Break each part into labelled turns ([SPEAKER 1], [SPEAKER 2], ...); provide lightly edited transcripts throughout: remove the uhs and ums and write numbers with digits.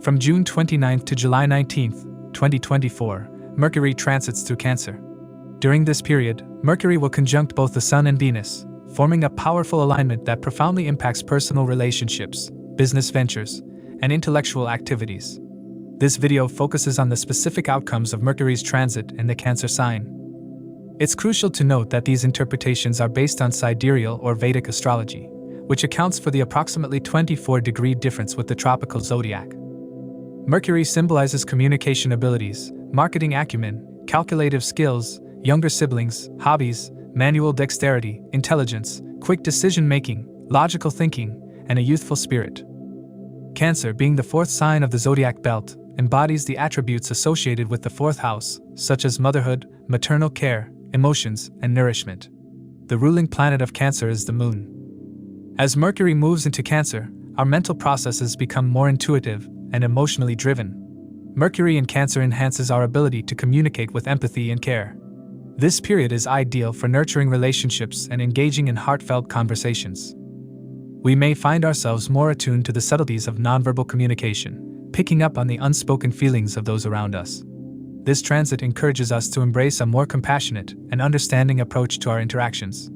[SPEAKER 1] From June 29 to July 19, 2024, Mercury transits through Cancer. During this period, Mercury will conjunct both the Sun and Venus, forming a powerful alignment that profoundly impacts personal relationships, business ventures, and intellectual activities. This video focuses on the specific outcomes of Mercury's transit in the Cancer sign. It's crucial to note that these interpretations are based on sidereal or Vedic astrology, which accounts for the approximately 24-degree difference with the tropical zodiac. Mercury symbolizes communication abilities, marketing acumen, calculative skills, younger siblings, hobbies, manual dexterity, intelligence, quick decision-making, logical thinking, and a youthful spirit. Cancer, being the fourth sign of the zodiac belt, embodies the attributes associated with the fourth house, such as motherhood, maternal care, emotions, and nourishment. The ruling planet of Cancer is the Moon. As Mercury moves into Cancer, our mental processes become more intuitive and emotionally driven. Mercury in Cancer enhances our ability to communicate with empathy and care. This period is ideal for nurturing relationships and engaging in heartfelt conversations. We may find ourselves more attuned to the subtleties of nonverbal communication, picking up on the unspoken feelings of those around us. This transit encourages us to embrace a more compassionate and understanding approach to our interactions.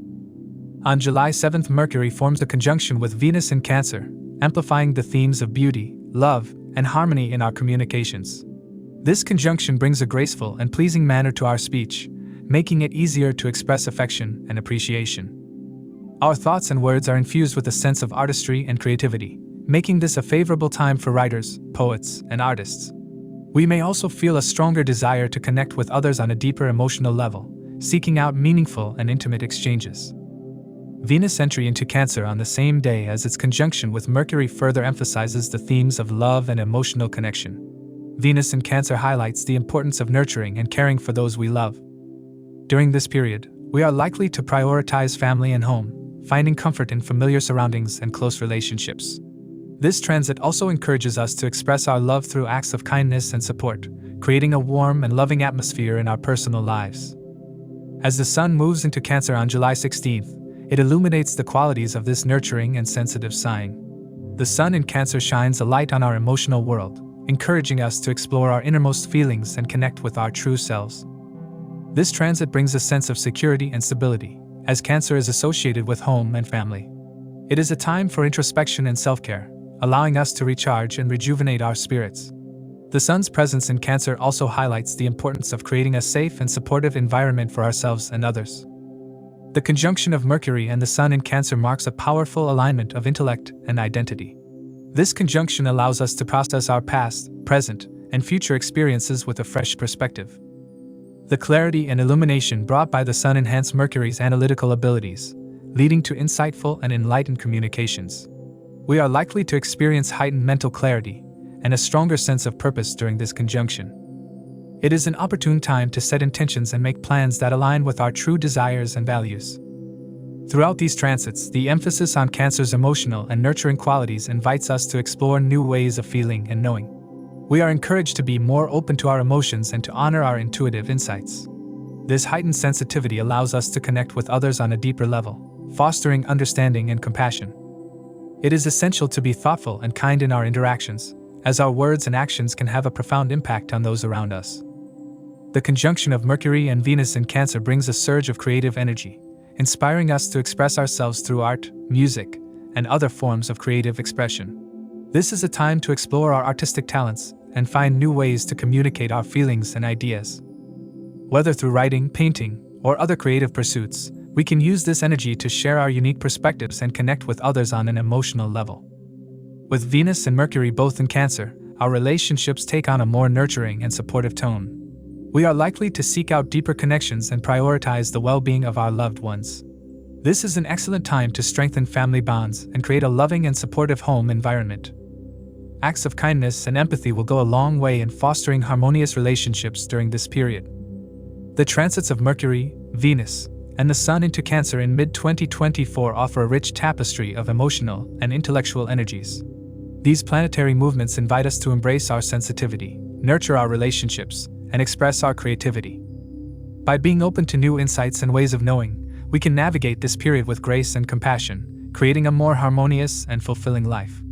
[SPEAKER 1] On July 7th, Mercury forms a conjunction with Venus in Cancer, amplifying the themes of beauty, love, and harmony in our communications. This conjunction brings a graceful and pleasing manner to our speech, making it easier to express affection and appreciation. Our thoughts and words are infused with a sense of artistry and creativity, making this a favorable time for writers, poets, and artists. We may also feel a stronger desire to connect with others on a deeper emotional level, seeking out meaningful and intimate exchanges. Venus' entry into Cancer on the same day as its conjunction with Mercury further emphasizes the themes of love and emotional connection. Venus in Cancer highlights the importance of nurturing and caring for those we love. During this period, we are likely to prioritize family and home, finding comfort in familiar surroundings and close relationships. This transit also encourages us to express our love through acts of kindness and support, creating a warm and loving atmosphere in our personal lives. As the Sun moves into Cancer on July 16th, it illuminates the qualities of this nurturing and sensitive sign. The Sun in Cancer shines a light on our emotional world, encouraging us to explore our innermost feelings and connect with our true selves. This transit brings a sense of security and stability, as Cancer is associated with home and family. It is a time for introspection and self-care, allowing us to recharge and rejuvenate our spirits. The Sun's presence in Cancer also highlights the importance of creating a safe and supportive environment for ourselves and others. The conjunction of Mercury and the Sun in Cancer marks a powerful alignment of intellect and identity. This conjunction allows us to process our past, present, and future experiences with a fresh perspective. The clarity and illumination brought by the Sun enhance Mercury's analytical abilities, leading to insightful and enlightened communications. We are likely to experience heightened mental clarity and a stronger sense of purpose during this conjunction. It is an opportune time to set intentions and make plans that align with our true desires and values. Throughout these transits, the emphasis on Cancer's emotional and nurturing qualities invites us to explore new ways of feeling and knowing. We are encouraged to be more open to our emotions and to honor our intuitive insights. This heightened sensitivity allows us to connect with others on a deeper level, fostering understanding and compassion. It is essential to be thoughtful and kind in our interactions, as our words and actions can have a profound impact on those around us. The conjunction of Mercury and Venus in Cancer brings a surge of creative energy, inspiring us to express ourselves through art, music, and other forms of creative expression. This is a time to explore our artistic talents and find new ways to communicate our feelings and ideas. Whether through writing, painting, or other creative pursuits, we can use this energy to share our unique perspectives and connect with others on an emotional level. With Venus and Mercury both in Cancer, our relationships take on a more nurturing and supportive tone. We are likely to seek out deeper connections and prioritize the well-being of our loved ones. This is an excellent time to strengthen family bonds and create a loving and supportive home environment. Acts of kindness and empathy will go a long way in fostering harmonious relationships during this period. The transits of Mercury, Venus, and the Sun into Cancer in mid-2024 offer a rich tapestry of emotional and intellectual energies. These planetary movements invite us to embrace our sensitivity, nurture our relationships, and express our creativity. By being open to new insights and ways of knowing, we can navigate this period with grace and compassion, creating a more harmonious and fulfilling life.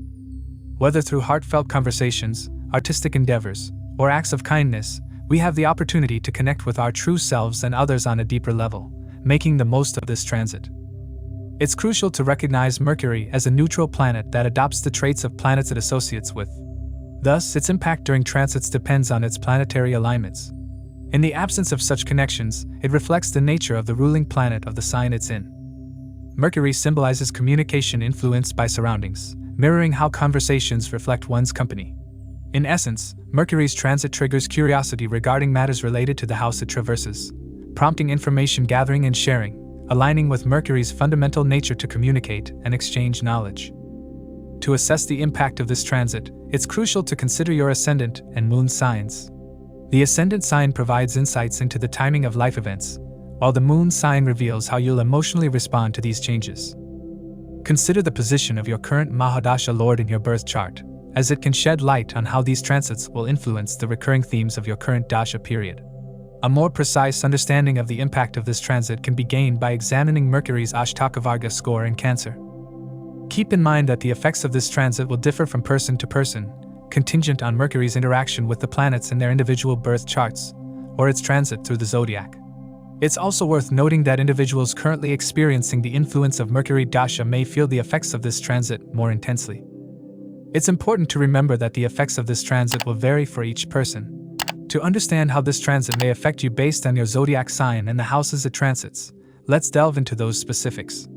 [SPEAKER 1] Whether through heartfelt conversations, artistic endeavors, or acts of kindness, we have the opportunity to connect with our true selves and others on a deeper level, making the most of this transit. It's crucial to recognize Mercury as a neutral planet that adopts the traits of planets it associates with. Thus, its impact during transits depends on its planetary alignments. In the absence of such connections, it reflects the nature of the ruling planet of the sign it's in. Mercury symbolizes communication influenced by surroundings, mirroring how conversations reflect one's company. In essence, Mercury's transit triggers curiosity regarding matters related to the house it traverses, prompting information gathering and sharing, aligning with Mercury's fundamental nature to communicate and exchange knowledge. To assess the impact of this transit, it's crucial to consider your ascendant and moon signs. The ascendant sign provides insights into the timing of life events, while the moon sign reveals how you'll emotionally respond to these changes. Consider the position of your current Maha-dasha lord in your birth chart, as it can shed light on how these transits will influence the recurring themes of your current dasha period. A more precise understanding of the impact of this transit can be gained by examining Mercury's Ashtaka score in Cancer. Keep in mind that the effects of this transit will differ from person to person, contingent on Mercury's interaction with the planets in their individual birth charts, or its transit through the Zodiac. It's also worth noting that individuals currently experiencing the influence of Mercury dasha may feel the effects of this transit more intensely. It's important to remember that the effects of this transit will vary for each person. To understand how this transit may affect you based on your zodiac sign and the houses it transits, let's delve into those specifics.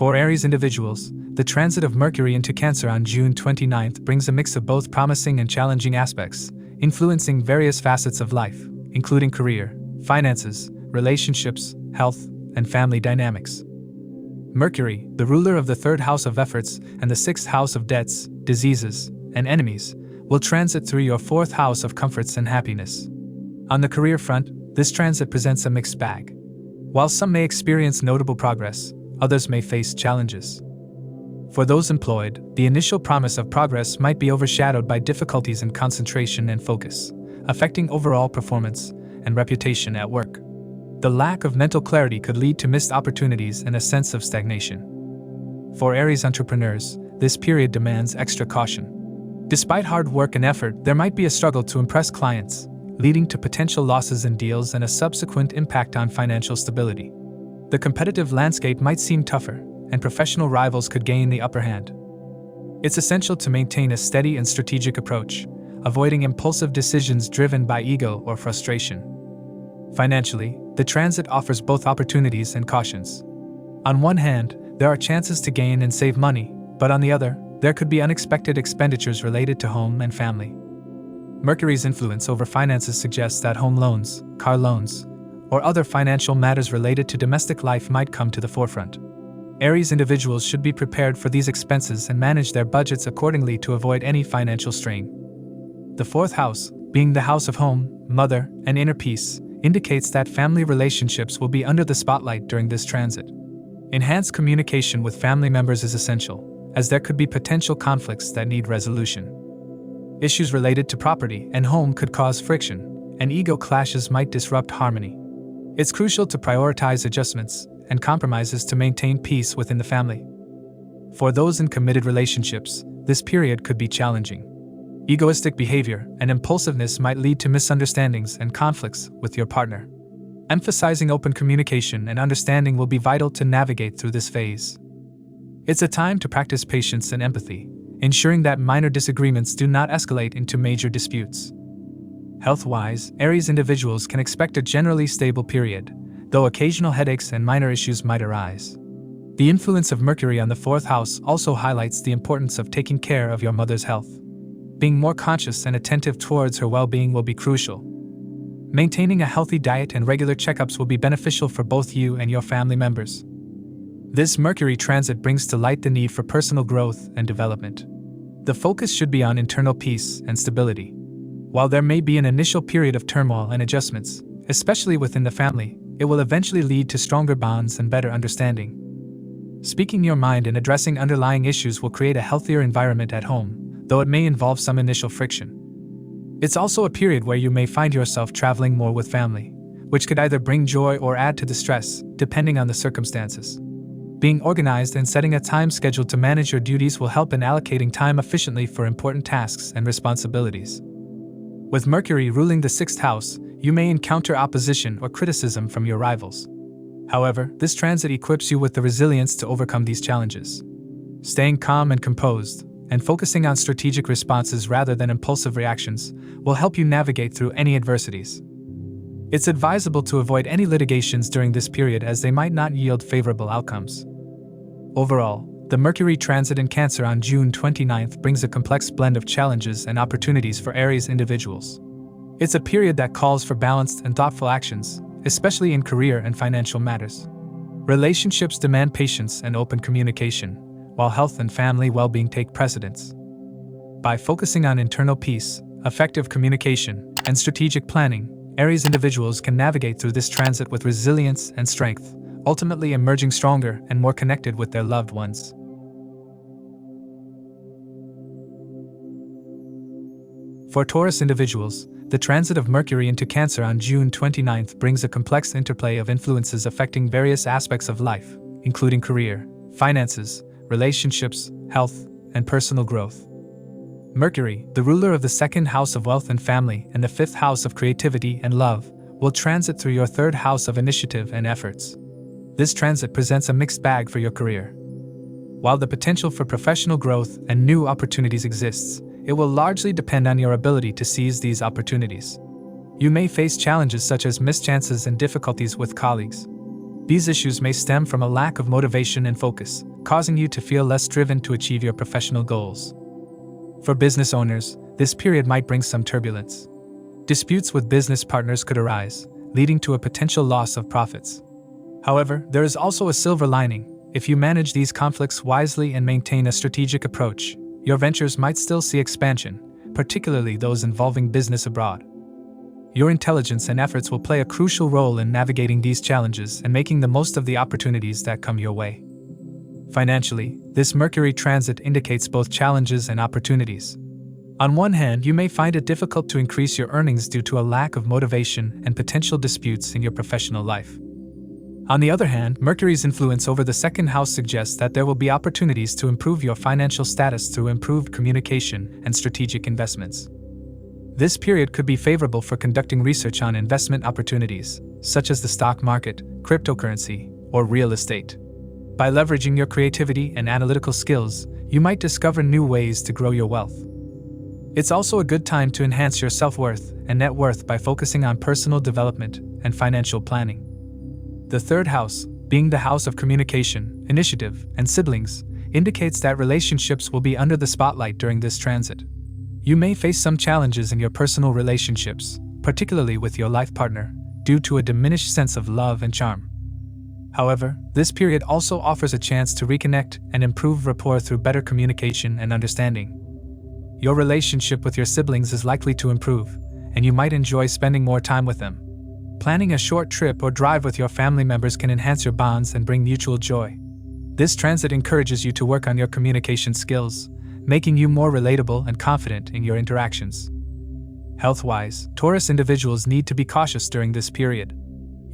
[SPEAKER 1] For Aries individuals, the transit of Mercury into Cancer on June 29th brings a mix of both promising and challenging aspects, influencing various facets of life, including career, finances, relationships, health, and family dynamics. Mercury, the ruler of the third house of efforts and the sixth house of debts, diseases, and enemies, will transit through your fourth house of comforts and happiness. On the career front, this transit presents a mixed bag. While some may experience notable progress, others may face challenges. For those employed, the initial promise of progress might be overshadowed by difficulties in concentration and focus, affecting overall performance and reputation at work. The lack of mental clarity could lead to missed opportunities and a sense of stagnation. For Aries entrepreneurs, this period demands extra caution. Despite hard work and effort, there might be a struggle to impress clients, leading to potential losses in deals and a subsequent impact on financial stability. The competitive landscape might seem tougher, and professional rivals could gain the upper hand. It's essential to maintain a steady and strategic approach, avoiding impulsive decisions driven by ego or frustration. Financially, the transit offers both opportunities and cautions. On one hand, there are chances to gain and save money, but on the other, there could be unexpected expenditures related to home and family. Mercury's influence over finances suggests that home loans, car loans, or other financial matters related to domestic life might come to the forefront. Aries individuals should be prepared for these expenses and manage their budgets accordingly to avoid any financial strain. The fourth house, being the house of home, mother, and inner peace, indicates that family relationships will be under the spotlight during this transit. Enhanced communication with family members is essential, as there could be potential conflicts that need resolution. Issues related to property and home could cause friction, and ego clashes might disrupt harmony. It's crucial to prioritize adjustments and compromises to maintain peace within the family. For those in committed relationships, this period could be challenging. Egoistic behavior and impulsiveness might lead to misunderstandings and conflicts with your partner. Emphasizing open communication and understanding will be vital to navigate through this phase. It's a time to practice patience and empathy, ensuring that minor disagreements do not escalate into major disputes. Health-wise, Aries individuals can expect a generally stable period, though occasional headaches and minor issues might arise. The influence of Mercury on the fourth house also highlights the importance of taking care of your mother's health. Being more conscious and attentive towards her well-being will be crucial. Maintaining a healthy diet and regular checkups will be beneficial for both you and your family members. This Mercury transit brings to light the need for personal growth and development. The focus should be on internal peace and stability. While there may be an initial period of turmoil and adjustments, especially within the family, it will eventually lead to stronger bonds and better understanding. Speaking your mind and addressing underlying issues will create a healthier environment at home, though it may involve some initial friction. It's also a period where you may find yourself traveling more with family, which could either bring joy or add to the stress, depending on the circumstances. Being organized and setting a time schedule to manage your duties will help in allocating time efficiently for important tasks and responsibilities. With Mercury ruling the 6th house, you may encounter opposition or criticism from your rivals. However, this transit equips you with the resilience to overcome these challenges. Staying calm and composed, and focusing on strategic responses rather than impulsive reactions, will help you navigate through any adversities. It's advisable to avoid any litigations during this period as they might not yield favorable outcomes. Overall, the Mercury transit in Cancer on June 29th brings a complex blend of challenges and opportunities for Aries individuals. It's a period that calls for balanced and thoughtful actions, especially in career and financial matters. Relationships demand patience and open communication, while health and family well-being take precedence. By focusing on internal peace, effective communication, and strategic planning, Aries individuals can navigate through this transit with resilience and strength, ultimately emerging stronger and more connected with their loved ones. For Taurus individuals, the transit of Mercury into Cancer on June 29th brings a complex interplay of influences affecting various aspects of life, including career, finances, relationships, health, and personal growth. Mercury, the ruler of the 2nd house of wealth and family and the 5th house of creativity and love, will transit through your 3rd house of initiative and efforts. This transit presents a mixed bag for your career. While the potential for professional growth and new opportunities exists, it will largely depend on your ability to seize these opportunities. You may face challenges such as mischances and difficulties with colleagues. These issues may stem from a lack of motivation and focus, causing you to feel less driven to achieve your professional goals. For business owners, this period might bring some turbulence. Disputes with business partners could arise, leading to a potential loss of profits. However, there is also a silver lining. If you manage these conflicts wisely and maintain a strategic approach, your ventures might still see expansion, particularly those involving business abroad. Your intelligence and efforts will play a crucial role in navigating these challenges and making the most of the opportunities that come your way. Financially, this Mercury transit indicates both challenges and opportunities. On one hand, you may find it difficult to increase your earnings due to a lack of motivation and potential disputes in your professional life. On the other hand, Mercury's influence over the 2nd house suggests that there will be opportunities to improve your financial status through improved communication and strategic investments. This period could be favorable for conducting research on investment opportunities, such as the stock market, cryptocurrency, or real estate. By leveraging your creativity and analytical skills, you might discover new ways to grow your wealth. It's also a good time to enhance your self-worth and net worth by focusing on personal development and financial planning. The 3rd house, being the house of communication, initiative, and siblings, indicates that relationships will be under the spotlight during this transit. You may face some challenges in your personal relationships, particularly with your life partner, due to a diminished sense of love and charm. However, this period also offers a chance to reconnect and improve rapport through better communication and understanding. Your relationship with your siblings is likely to improve, and you might enjoy spending more time with them. Planning a short trip or drive with your family members can enhance your bonds and bring mutual joy. This transit encourages you to work on your communication skills, making you more relatable and confident in your interactions. Health-wise, Taurus individuals need to be cautious during this period.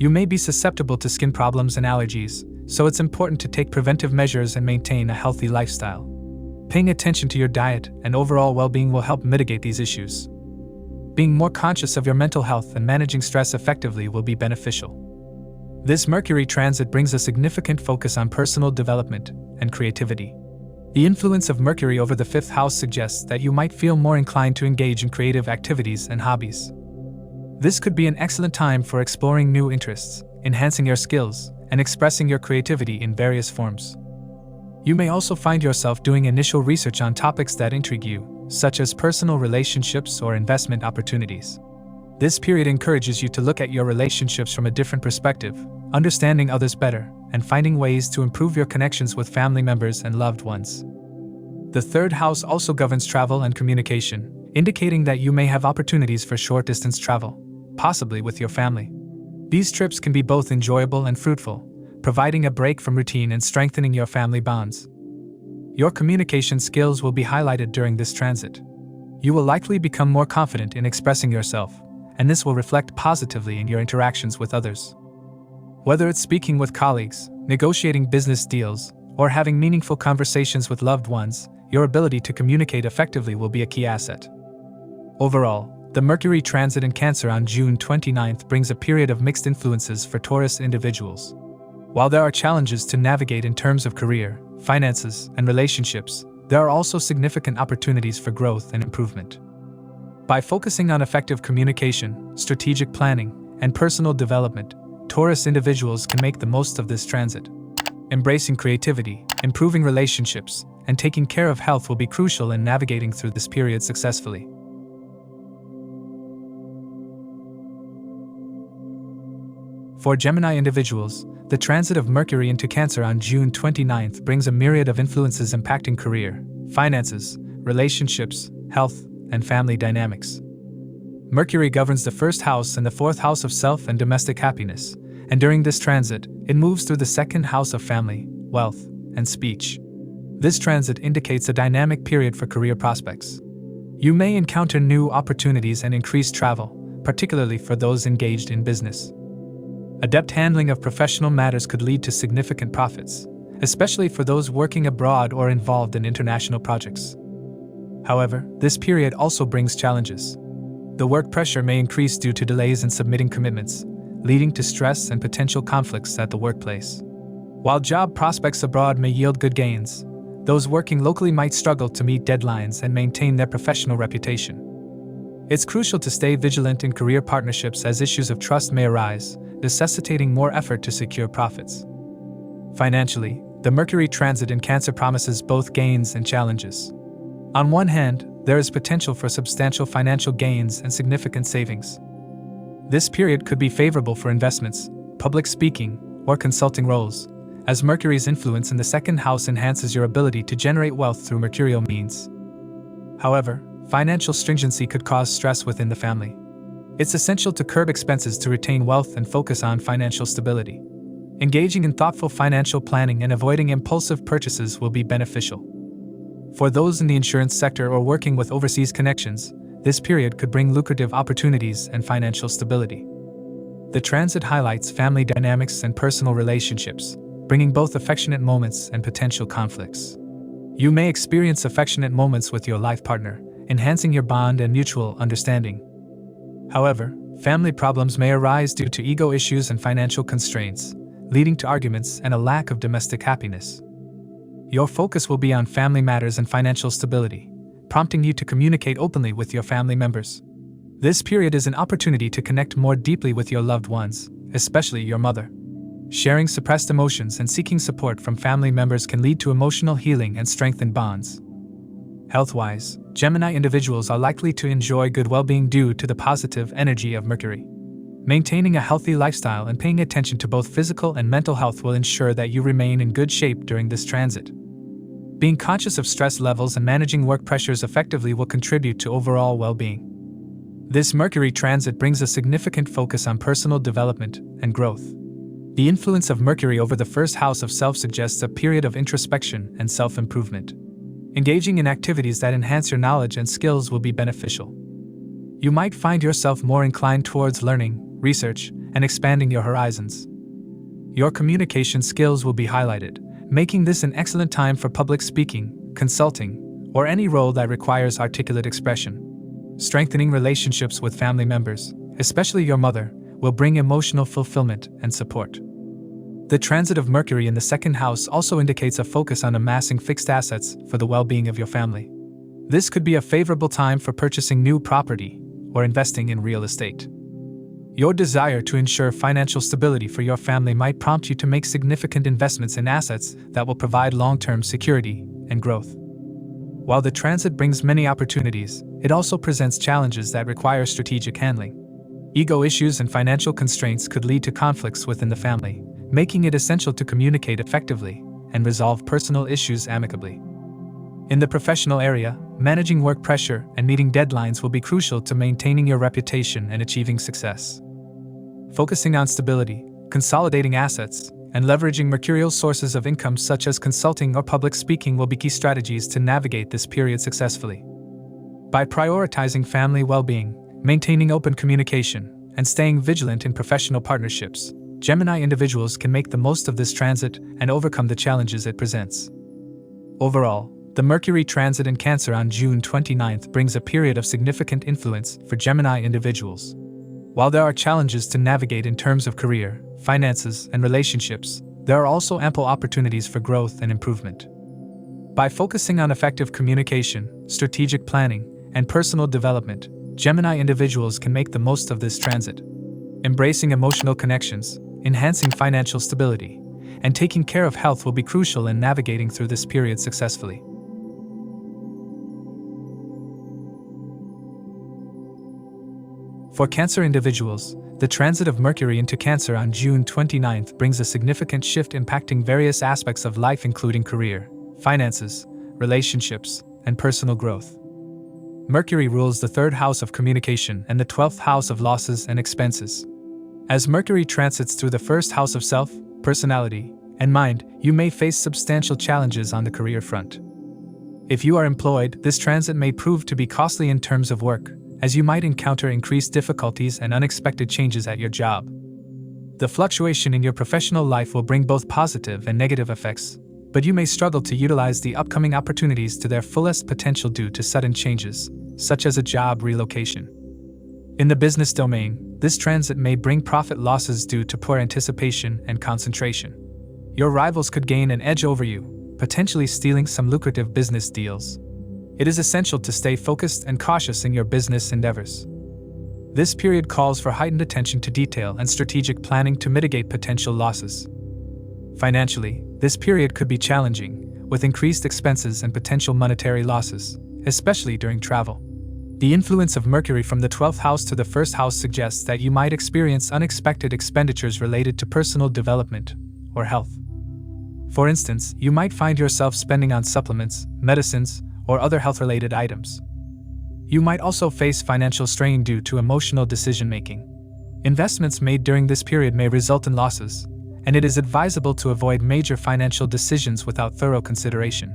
[SPEAKER 1] You may be susceptible to skin problems and allergies, so it's important to take preventive measures and maintain a healthy lifestyle. Paying attention to your diet and overall well-being will help mitigate these issues. Being more conscious of your mental health and managing stress effectively will be beneficial. This Mercury transit brings a significant focus on personal development and creativity. The influence of Mercury over the 5th house suggests that you might feel more inclined to engage in creative activities and hobbies. This could be an excellent time for exploring new interests, enhancing your skills, and expressing your creativity in various forms. You may also find yourself doing initial research on topics that intrigue you, such as personal relationships or investment opportunities. This period encourages you to look at your relationships from a different perspective, understanding others better, and finding ways to improve your connections with family members and loved ones. The 3rd house also governs travel and communication, indicating that you may have opportunities for short-distance travel, possibly with your family. These trips can be both enjoyable and fruitful, providing a break from routine and strengthening your family bonds. Your communication skills will be highlighted during this transit. You will likely become more confident in expressing yourself, and this will reflect positively in your interactions with others. Whether it's speaking with colleagues, negotiating business deals, or having meaningful conversations with loved ones, your ability to communicate effectively will be a key asset. Overall, the Mercury transit in Cancer on June 29th brings a period of mixed influences for Taurus individuals. While there are challenges to navigate in terms of career, finances, and relationships, there are also significant opportunities for growth and improvement. By focusing on effective communication, strategic planning, and personal development, Taurus individuals can make the most of this transit. Embracing creativity, improving relationships, and taking care of health will be crucial in navigating through this period successfully. For Gemini individuals, the transit of Mercury into Cancer on June 29th brings a myriad of influences impacting career, finances, relationships, health, and family dynamics. Mercury governs the first house and the fourth house of self and domestic happiness, and during this transit, it moves through the second house of family, wealth, and speech. This transit indicates a dynamic period for career prospects. You may encounter new opportunities and increased travel, particularly for those engaged in business. Adept handling of professional matters could lead to significant profits, especially for those working abroad or involved in international projects. However, this period also brings challenges. The work pressure may increase due to delays in submitting commitments, leading to stress and potential conflicts at the workplace. While job prospects abroad may yield good gains, those working locally might struggle to meet deadlines and maintain their professional reputation. It's crucial to stay vigilant in career partnerships as issues of trust may arise, necessitating more effort to secure profits. Financially, the Mercury transit in Cancer promises both gains and challenges. On one hand, there is potential for substantial financial gains and significant savings. This period could be favorable for investments, public speaking, or consulting roles, as Mercury's influence in the second house enhances your ability to generate wealth through mercurial means. However, financial stringency could cause stress within the family. It's essential to curb expenses to retain wealth and focus on financial stability. Engaging in thoughtful financial planning and avoiding impulsive purchases will be beneficial. For those in the insurance sector or working with overseas connections, this period could bring lucrative opportunities and financial stability. The transit highlights family dynamics and personal relationships, bringing both affectionate moments and potential conflicts. You may experience affectionate moments with your life partner, enhancing your bond and mutual understanding. However, family problems may arise due to ego issues and financial constraints, leading to arguments and a lack of domestic happiness. Your focus will be on family matters and financial stability, prompting you to communicate openly with your family members. This period is an opportunity to connect more deeply with your loved ones, especially your mother. Sharing suppressed emotions and seeking support from family members can lead to emotional healing and strengthened bonds. Health-wise, Gemini individuals are likely to enjoy good well-being due to the positive energy of Mercury. Maintaining a healthy lifestyle and paying attention to both physical and mental health will ensure that you remain in good shape during this transit. Being conscious of stress levels and managing work pressures effectively will contribute to overall well-being. This Mercury transit brings a significant focus on personal development and growth. The influence of Mercury over the first house of self suggests a period of introspection and self-improvement. Engaging in activities that enhance your knowledge and skills will be beneficial. You might find yourself more inclined towards learning, research, and expanding your horizons. Your communication skills will be highlighted, making this an excellent time for public speaking, consulting, or any role that requires articulate expression. Strengthening relationships with family members, especially your mother, will bring emotional fulfillment and support. The transit of Mercury in the second house also indicates a focus on amassing fixed assets for the well-being of your family. This could be a favorable time for purchasing new property or investing in real estate. Your desire to ensure financial stability for your family might prompt you to make significant investments in assets that will provide long-term security and growth. While the transit brings many opportunities, it also presents challenges that require strategic handling. Ego issues and financial constraints could lead to conflicts within the family, making it essential to communicate effectively and resolve personal issues amicably. In the professional area, managing work pressure and meeting deadlines will be crucial to maintaining your reputation and achieving success. Focusing on stability, consolidating assets, and leveraging mercurial sources of income such as consulting or public speaking will be key strategies to navigate this period successfully. By prioritizing family well-being, maintaining open communication, and staying vigilant in professional partnerships, Gemini individuals can make the most of this transit and overcome the challenges it presents. Overall, the Mercury transit in Cancer on June 29th brings a period of significant influence for Gemini individuals. While there are challenges to navigate in terms of career, finances, and relationships, there are also ample opportunities for growth and improvement. By focusing on effective communication, strategic planning, and personal development, Gemini individuals can make the most of this transit. Embracing emotional connections, enhancing financial stability, and taking care of health will be crucial in navigating through this period successfully. For Cancer individuals, the transit of Mercury into Cancer on June 29th brings a significant shift impacting various aspects of life including career, finances, relationships, and personal growth. Mercury rules the 3rd house of communication and the 12th house of losses and expenses. As Mercury transits through the 1st house of self, personality, and mind, you may face substantial challenges on the career front. If you are employed, this transit may prove to be costly in terms of work, as you might encounter increased difficulties and unexpected changes at your job. The fluctuation in your professional life will bring both positive and negative effects, but you may struggle to utilize the upcoming opportunities to their fullest potential due to sudden changes, such as a job relocation. In the business domain, this transit may bring profit losses due to poor anticipation and concentration. Your rivals could gain an edge over you, potentially stealing some lucrative business deals. It is essential to stay focused and cautious in your business endeavors. This period calls for heightened attention to detail and strategic planning to mitigate potential losses. Financially, this period could be challenging, with increased expenses and potential monetary losses, especially during travel. The influence of Mercury from the 12th house to the 1st house suggests that you might experience unexpected expenditures related to personal development or health. For instance, you might find yourself spending on supplements, medicines, or other health-related items. You might also face financial strain due to emotional decision-making. Investments made during this period may result in losses, and it is advisable to avoid major financial decisions without thorough consideration.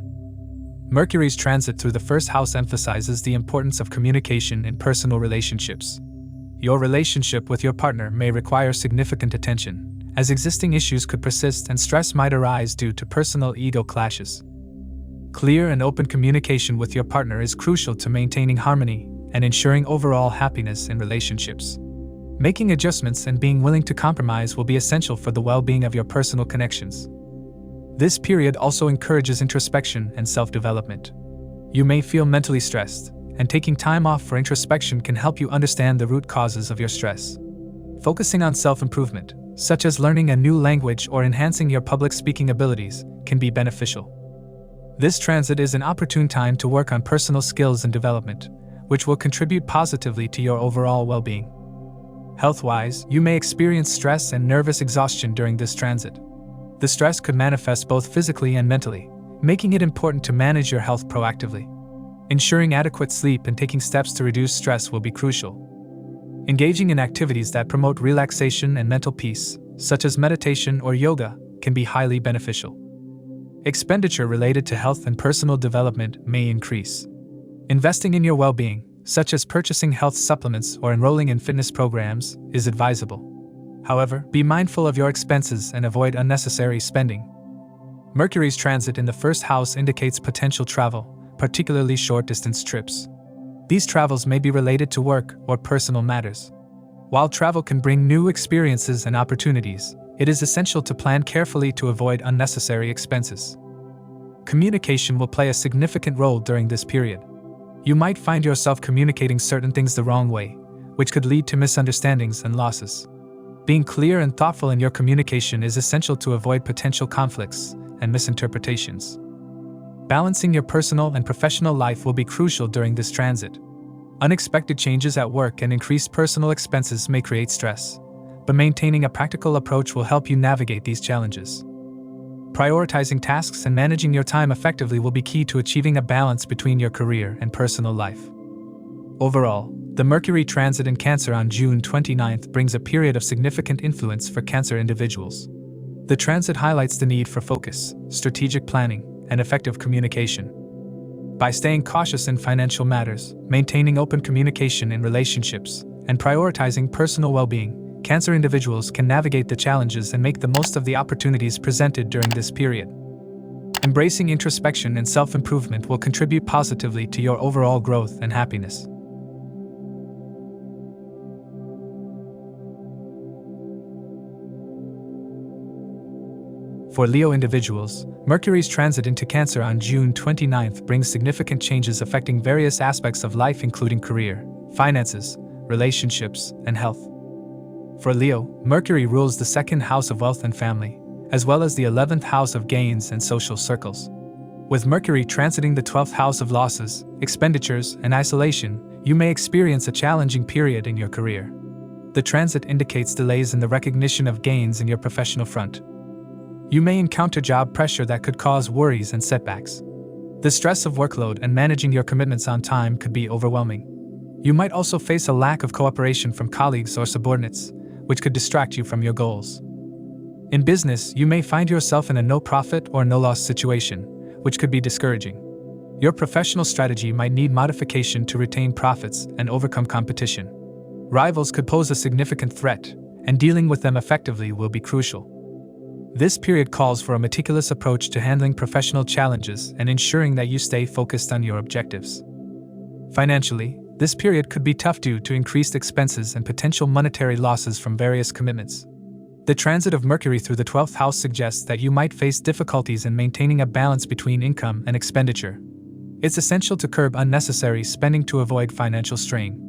[SPEAKER 1] Mercury's transit through the 1st house emphasizes the importance of communication in personal relationships. Your relationship with your partner may require significant attention, as existing issues could persist and stress might arise due to personal ego clashes. Clear and open communication with your partner is crucial to maintaining harmony and ensuring overall happiness in relationships. Making adjustments and being willing to compromise will be essential for the well-being of your personal connections. This period also encourages introspection and self-development. You may feel mentally stressed, and taking time off for introspection can help you understand the root causes of your stress. Focusing on self-improvement, such as learning a new language or enhancing your public speaking abilities, can be beneficial. This transit is an opportune time to work on personal skills and development, which will contribute positively to your overall well-being. Health-wise, you may experience stress and nervous exhaustion during this transit. The stress could manifest both physically and mentally, making it important to manage your health proactively. Ensuring adequate sleep and taking steps to reduce stress will be crucial. Engaging in activities that promote relaxation and mental peace, such as meditation or yoga, can be highly beneficial. Expenditure related to health and personal development may increase. Investing in your well-being, such as purchasing health supplements or enrolling in fitness programs, is advisable. However, be mindful of your expenses and avoid unnecessary spending. Mercury's transit in the 1st house indicates potential travel, particularly short-distance trips. These travels may be related to work or personal matters. While travel can bring new experiences and opportunities, it is essential to plan carefully to avoid unnecessary expenses. Communication will play a significant role during this period. You might find yourself communicating certain things the wrong way, which could lead to misunderstandings and losses. Being clear and thoughtful in your communication is essential to avoid potential conflicts and misinterpretations. Balancing your personal and professional life will be crucial during this transit. Unexpected changes at work and increased personal expenses may create stress, but maintaining a practical approach will help you navigate these challenges. Prioritizing tasks and managing your time effectively will be key to achieving a balance between your career and personal life. Overall, the Mercury transit in Cancer on June 29th brings a period of significant influence for Cancer individuals. The transit highlights the need for focus, strategic planning, and effective communication. By staying cautious in financial matters, maintaining open communication in relationships, and prioritizing personal well-being, Cancer individuals can navigate the challenges and make the most of the opportunities presented during this period. Embracing introspection and self-improvement will contribute positively to your overall growth and happiness. For Leo individuals, Mercury's transit into Cancer on June 29th brings significant changes affecting various aspects of life, including career, finances, relationships, and health. For Leo, Mercury rules the second house of wealth and family, as well as the 11th house of gains and social circles. With Mercury transiting the 12th house of losses, expenditures, and isolation, you may experience a challenging period in your career. The transit indicates delays in the recognition of gains in your professional front. You may encounter job pressure that could cause worries and setbacks. The stress of workload and managing your commitments on time could be overwhelming. You might also face a lack of cooperation from colleagues or subordinates, which could distract you from your goals. In business, you may find yourself in a no-profit or no-loss situation, which could be discouraging. Your professional strategy might need modification to retain profits and overcome competition. Rivals could pose a significant threat, and dealing with them effectively will be crucial. This period calls for a meticulous approach to handling professional challenges and ensuring that you stay focused on your objectives. Financially, this period could be tough due to increased expenses and potential monetary losses from various commitments. The transit of Mercury through the 12th house suggests that you might face difficulties in maintaining a balance between income and expenditure. It's essential to curb unnecessary spending to avoid financial strain.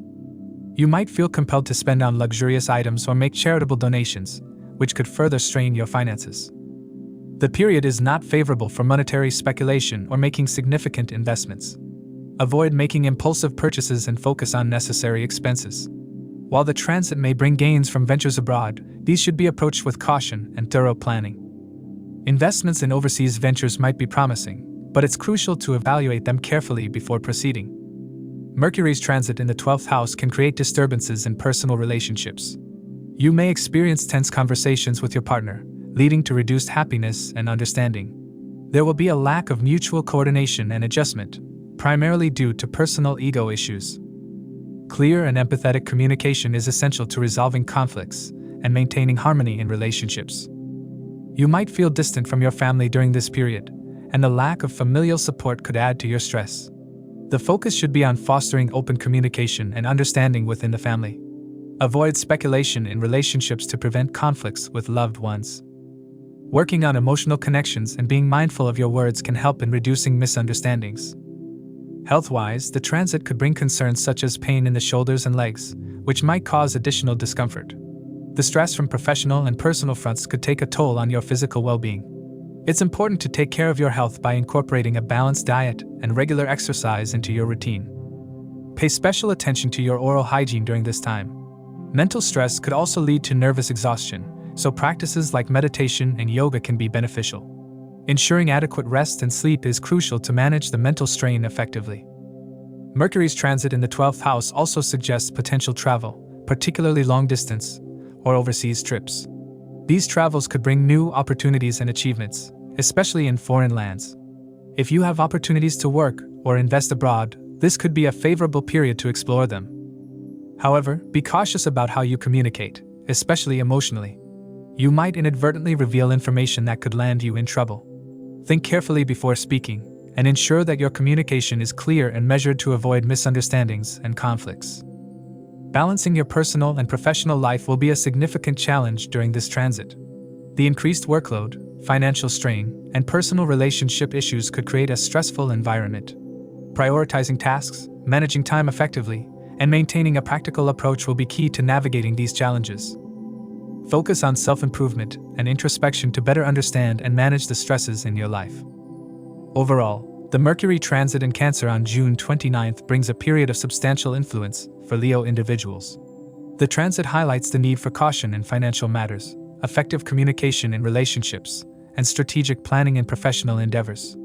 [SPEAKER 1] You might feel compelled to spend on luxurious items or make charitable donations, which could further strain your finances. The period is not favorable for monetary speculation or making significant investments. Avoid making impulsive purchases and focus on necessary expenses. While the transit may bring gains from ventures abroad, these should be approached with caution and thorough planning. Investments in overseas ventures might be promising, but it's crucial to evaluate them carefully before proceeding. Mercury's transit in the 12th house can create disturbances in personal relationships. You may experience tense conversations with your partner, leading to reduced happiness and understanding. There will be a lack of mutual coordination and adjustment, primarily due to personal ego issues. Clear and empathetic communication is essential to resolving conflicts and maintaining harmony in relationships. You might feel distant from your family during this period, and the lack of familial support could add to your stress. The focus should be on fostering open communication and understanding within the family. Avoid speculation in relationships to prevent conflicts with loved ones. Working on emotional connections and being mindful of your words can help in reducing misunderstandings. Health-wise, the transit could bring concerns such as pain in the shoulders and legs, which might cause additional discomfort. The stress from professional and personal fronts could take a toll on your physical well-being. It's important to take care of your health by incorporating a balanced diet and regular exercise into your routine. Pay special attention to your oral hygiene during this time. Mental stress could also lead to nervous exhaustion, so practices like meditation and yoga can be beneficial. Ensuring adequate rest and sleep is crucial to manage the mental strain effectively. Mercury's transit in the 12th house also suggests potential travel, particularly long-distance or overseas trips. These travels could bring new opportunities and achievements, especially in foreign lands. If you have opportunities to work or invest abroad, this could be a favorable period to explore them. However, be cautious about how you communicate, especially emotionally. You might inadvertently reveal information that could land you in trouble. Think carefully before speaking, and ensure that your communication is clear and measured to avoid misunderstandings and conflicts. Balancing your personal and professional life will be a significant challenge during this transit. The increased workload, financial strain, and personal relationship issues could create a stressful environment. Prioritizing tasks, managing time effectively, and maintaining a practical approach will be key to navigating these challenges. Focus on self-improvement and introspection to better understand and manage the stresses in your life. Overall, the Mercury transit in Cancer on June 29th brings a period of substantial influence for Leo individuals. The transit highlights the need for caution in financial matters, effective communication in relationships, and strategic planning in professional endeavors.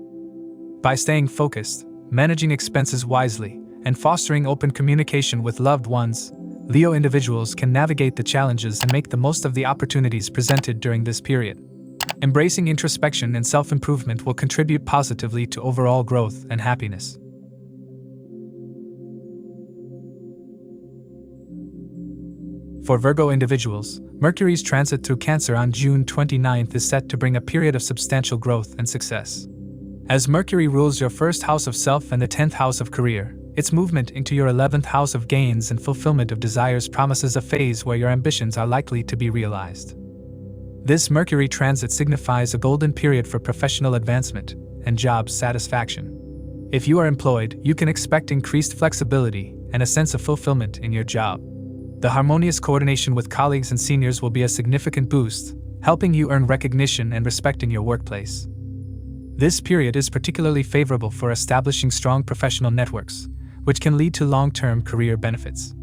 [SPEAKER 1] By staying focused, managing expenses wisely, and fostering open communication with loved ones, Leo individuals can navigate the challenges and make the most of the opportunities presented during this period. Embracing introspection and self-improvement will contribute positively to overall growth and happiness. For Virgo individuals, Mercury's transit through Cancer on June 29th is set to bring a period of substantial growth and success. As Mercury rules your first house of self and the 10th house of career, its movement into your 11th house of gains and fulfillment of desires promises a phase where your ambitions are likely to be realized. This Mercury transit signifies a golden period for professional advancement and job satisfaction. If you are employed, you can expect increased flexibility and a sense of fulfillment in your job. The harmonious coordination with colleagues and seniors will be a significant boost, helping you earn recognition and respect in your workplace. This period is particularly favorable for establishing strong professional networks, which can lead to long-term career benefits.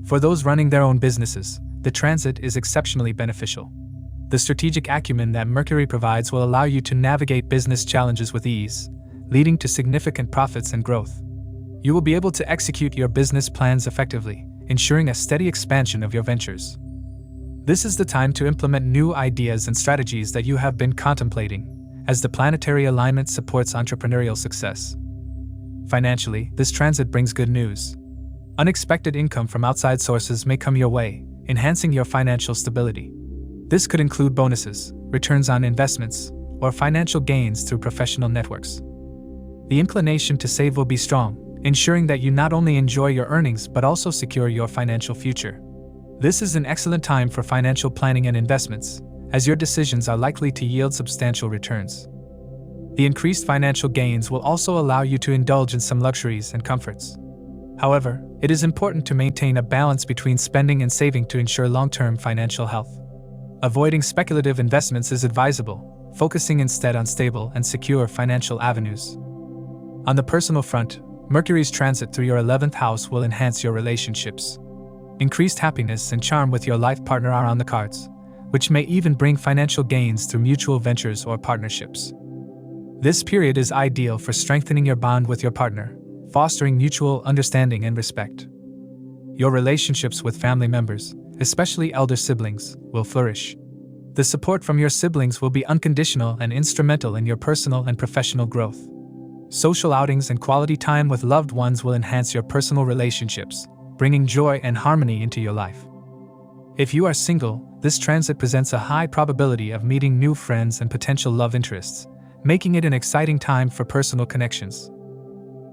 [SPEAKER 1] For those running their own businesses, the transit is exceptionally beneficial. The strategic acumen that Mercury provides will allow you to navigate business challenges with ease, leading to significant profits and growth. You will be able to execute your business plans effectively, ensuring a steady expansion of your ventures. This is the time to implement new ideas and strategies that you have been contemplating, as the planetary alignment supports entrepreneurial success. Financially, this transit brings good news. Unexpected income from outside sources may come your way, enhancing your financial stability. This could include bonuses, returns on investments, or financial gains through professional networks. The inclination to save will be strong, ensuring that you not only enjoy your earnings but also secure your financial future. This is an excellent time for financial planning and investments, as your decisions are likely to yield substantial returns. The increased financial gains will also allow you to indulge in some luxuries and comforts. However, it is important to maintain a balance between spending and saving to ensure long-term financial health. Avoiding speculative investments is advisable, focusing instead on stable and secure financial avenues. On the personal front, Mercury's transit through your 11th house will enhance your relationships. Increased happiness and charm with your life partner are on the cards, which may even bring financial gains through mutual ventures or partnerships. This period is ideal for strengthening your bond with your partner, fostering mutual understanding and respect. Your relationships with family members, especially elder siblings, will flourish. The support from your siblings will be unconditional and instrumental in your personal and professional growth. Social outings and quality time with loved ones will enhance your personal relationships, bringing joy and harmony into your life. If you are single, this transit presents a high probability of meeting new friends and potential love interests, making it an exciting time for personal connections.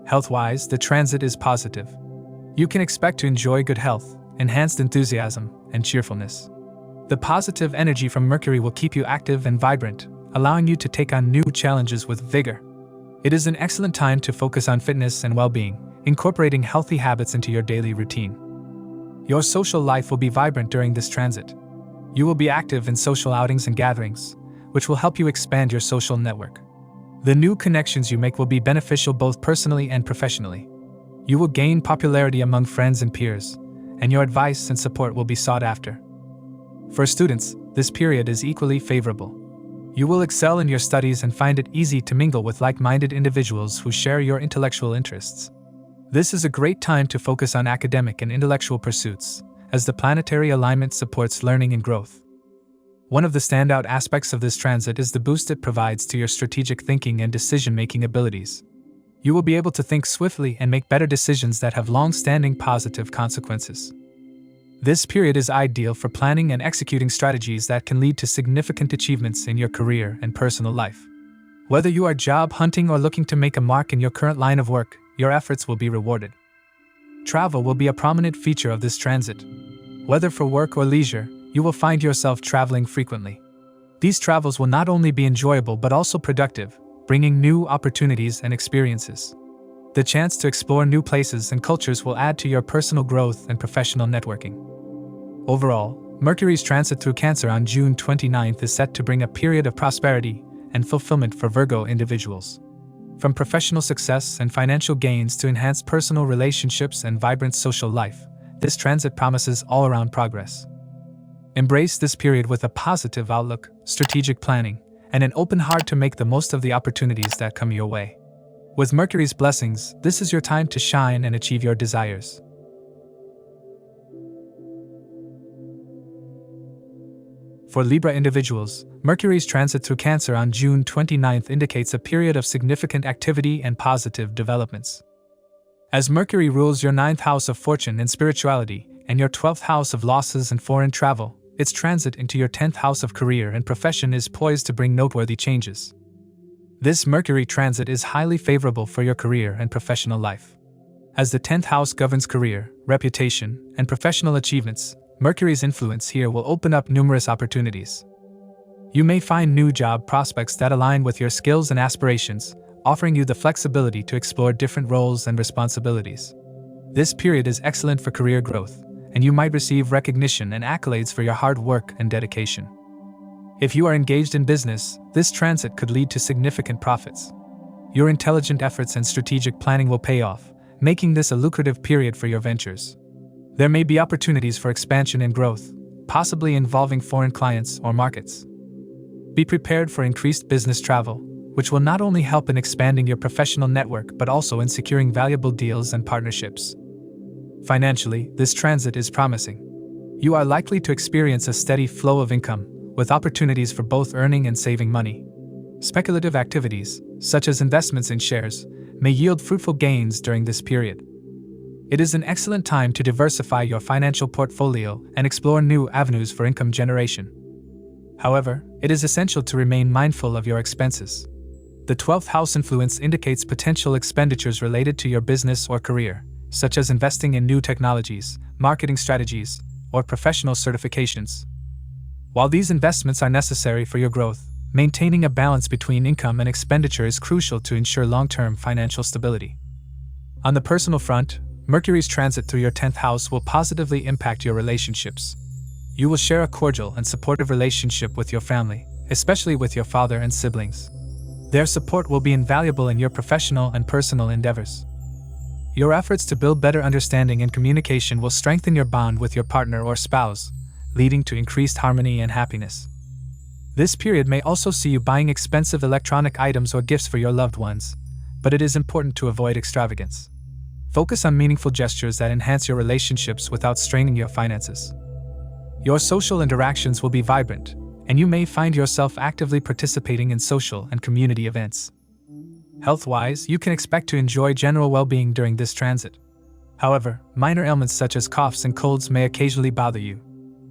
[SPEAKER 1] Health-wise, the transit is positive. You can expect to enjoy good health, enhanced enthusiasm, and cheerfulness. The positive energy from Mercury will keep you active and vibrant, allowing you to take on new challenges with vigor. It is an excellent time to focus on fitness and well-being, incorporating healthy habits into your daily routine. Your social life will be vibrant during this transit. You will be active in social outings and gatherings, which will help you expand your social network. The new connections you make will be beneficial both personally and professionally. You will gain popularity among friends and peers, and your advice and support will be sought after. For students, this period is equally favorable. You will excel in your studies and find it easy to mingle with like-minded individuals who share your intellectual interests. This is a great time to focus on academic and intellectual pursuits, as the planetary alignment supports learning and growth. One of the standout aspects of this transit is the boost it provides to your strategic thinking and decision-making abilities. You will be able to think swiftly and make better decisions that have long-standing positive consequences. This period is ideal for planning and executing strategies that can lead to significant achievements in your career and personal life. Whether you are job hunting or looking to make a mark in your current line of work, your efforts will be rewarded. Travel will be a prominent feature of this transit. Whether for work or leisure, you will find yourself traveling frequently. These travels will not only be enjoyable but also productive, bringing new opportunities and experiences. The chance to explore new places and cultures will add to your personal growth and professional networking. Overall, Mercury's transit through Cancer on June 29th is set to bring a period of prosperity and fulfillment for Virgo individuals. From professional success and financial gains to enhanced personal relationships and vibrant social life, this transit promises all-around progress. Embrace this period with a positive outlook, strategic planning, and an open heart to make the most of the opportunities that come your way. With Mercury's blessings, this is your time to shine and achieve your desires. For Libra individuals, Mercury's transit through Cancer on June 29th indicates a period of significant activity and positive developments. As Mercury rules your 9th house of fortune and spirituality, and your 12th house of losses and foreign travel, its transit into your 10th house of career and profession is poised to bring noteworthy changes. This Mercury transit is highly favorable for your career and professional life. As the 10th house governs career, reputation, and professional achievements, Mercury's influence here will open up numerous opportunities. You may find new job prospects that align with your skills and aspirations, offering you the flexibility to explore different roles and responsibilities. This period is excellent for career growth, and you might receive recognition and accolades for your hard work and dedication. If you are engaged in business, this transit could lead to significant profits. Your intelligent efforts and strategic planning will pay off, making this a lucrative period for your ventures. There may be opportunities for expansion and growth, possibly involving foreign clients or markets. Be prepared for increased business travel, which will not only help in expanding your professional network but also in securing valuable deals and partnerships. Financially, this transit is promising. You are likely to experience a steady flow of income, with opportunities for both earning and saving money. Speculative activities, such as investments in shares, may yield fruitful gains during this period. It is an excellent time to diversify your financial portfolio and explore new avenues for income generation. However, it is essential to remain mindful of your expenses. The 12th house influence indicates potential expenditures related to your business or career, such as investing in new technologies, marketing strategies, or professional certifications. While these investments are necessary for your growth, maintaining a balance between income and expenditure is crucial to ensure long-term financial stability. On the personal front, Mercury's transit through your 10th house will positively impact your relationships. You will share a cordial and supportive relationship with your family, especially with your father and siblings. Their support will be invaluable in your professional and personal endeavors. Your efforts to build better understanding and communication will strengthen your bond with your partner or spouse, leading to increased harmony and happiness. This period may also see you buying expensive electronic items or gifts for your loved ones, but it is important to avoid extravagance. Focus on meaningful gestures that enhance your relationships without straining your finances. Your social interactions will be vibrant, and you may find yourself actively participating in social and community events. Health-wise, you can expect to enjoy general well-being during this transit. However, minor ailments such as coughs and colds may occasionally bother you.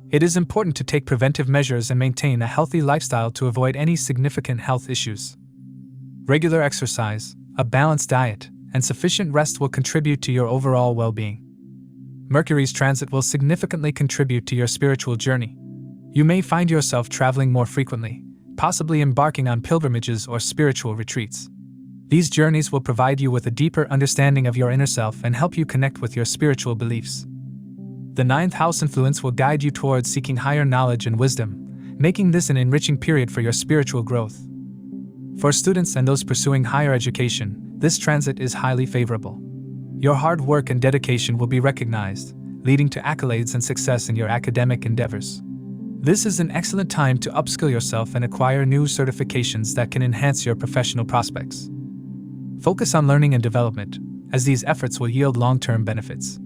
[SPEAKER 1] It is important to take preventive measures and maintain a healthy lifestyle to avoid any significant health issues. Regular exercise, a balanced diet, and sufficient rest will contribute to your overall well-being. Mercury's transit will significantly contribute to your spiritual journey. You may find yourself traveling more frequently, possibly embarking on pilgrimages or spiritual retreats. These journeys will provide you with a deeper understanding of your inner self and help you connect with your spiritual beliefs. The 9th house influence will guide you towards seeking higher knowledge and wisdom, making this an enriching period for your spiritual growth. For students and those pursuing higher education, this transit is highly favorable. Your hard work and dedication will be recognized, leading to accolades and success in your academic endeavors. This is an excellent time to upskill yourself and acquire new certifications that can enhance your professional prospects. Focus on learning and development, as these efforts will yield long-term benefits.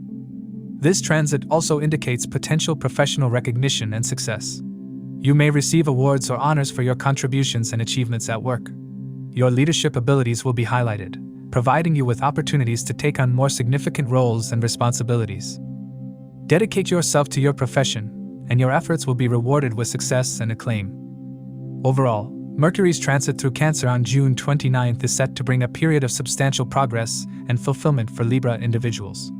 [SPEAKER 1] This transit also indicates potential professional recognition and success. You may receive awards or honors for your contributions and achievements at work. Your leadership abilities will be highlighted, providing you with opportunities to take on more significant roles and responsibilities. Dedicate yourself to your profession, and your efforts will be rewarded with success and acclaim. Overall, Mercury's transit through Cancer on June 29th is set to bring a period of substantial progress and fulfillment for Libra individuals.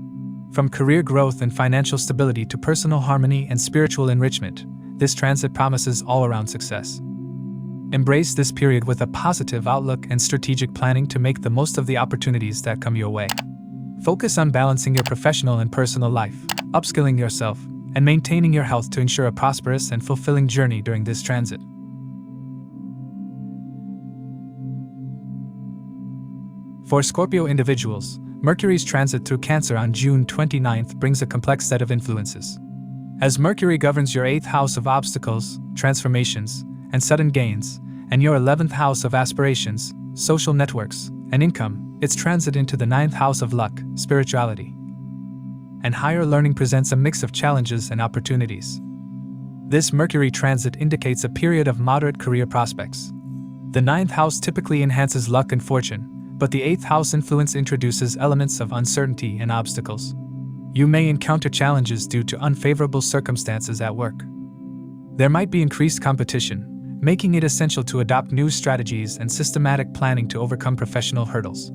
[SPEAKER 1] From career growth and financial stability to personal harmony and spiritual enrichment, this transit promises all-around success. Embrace this period with a positive outlook and strategic planning to make the most of the opportunities that come your way. Focus on balancing your professional and personal life, upskilling yourself, and maintaining your health to ensure a prosperous and fulfilling journey during this transit. For Scorpio individuals, Mercury's transit through Cancer on June 29th brings a complex set of influences. As Mercury governs your 8th house of obstacles, transformations, and sudden gains, and your 11th house of aspirations, social networks, and income, its transit into the 9th house of luck, spirituality, and higher learning presents a mix of challenges and opportunities. This Mercury transit indicates a period of moderate career prospects. The 9th house typically enhances luck and fortune, but the 8th house influence introduces elements of uncertainty and obstacles. You may encounter challenges due to unfavorable circumstances at work. There might be increased competition, making it essential to adopt new strategies and systematic planning to overcome professional hurdles.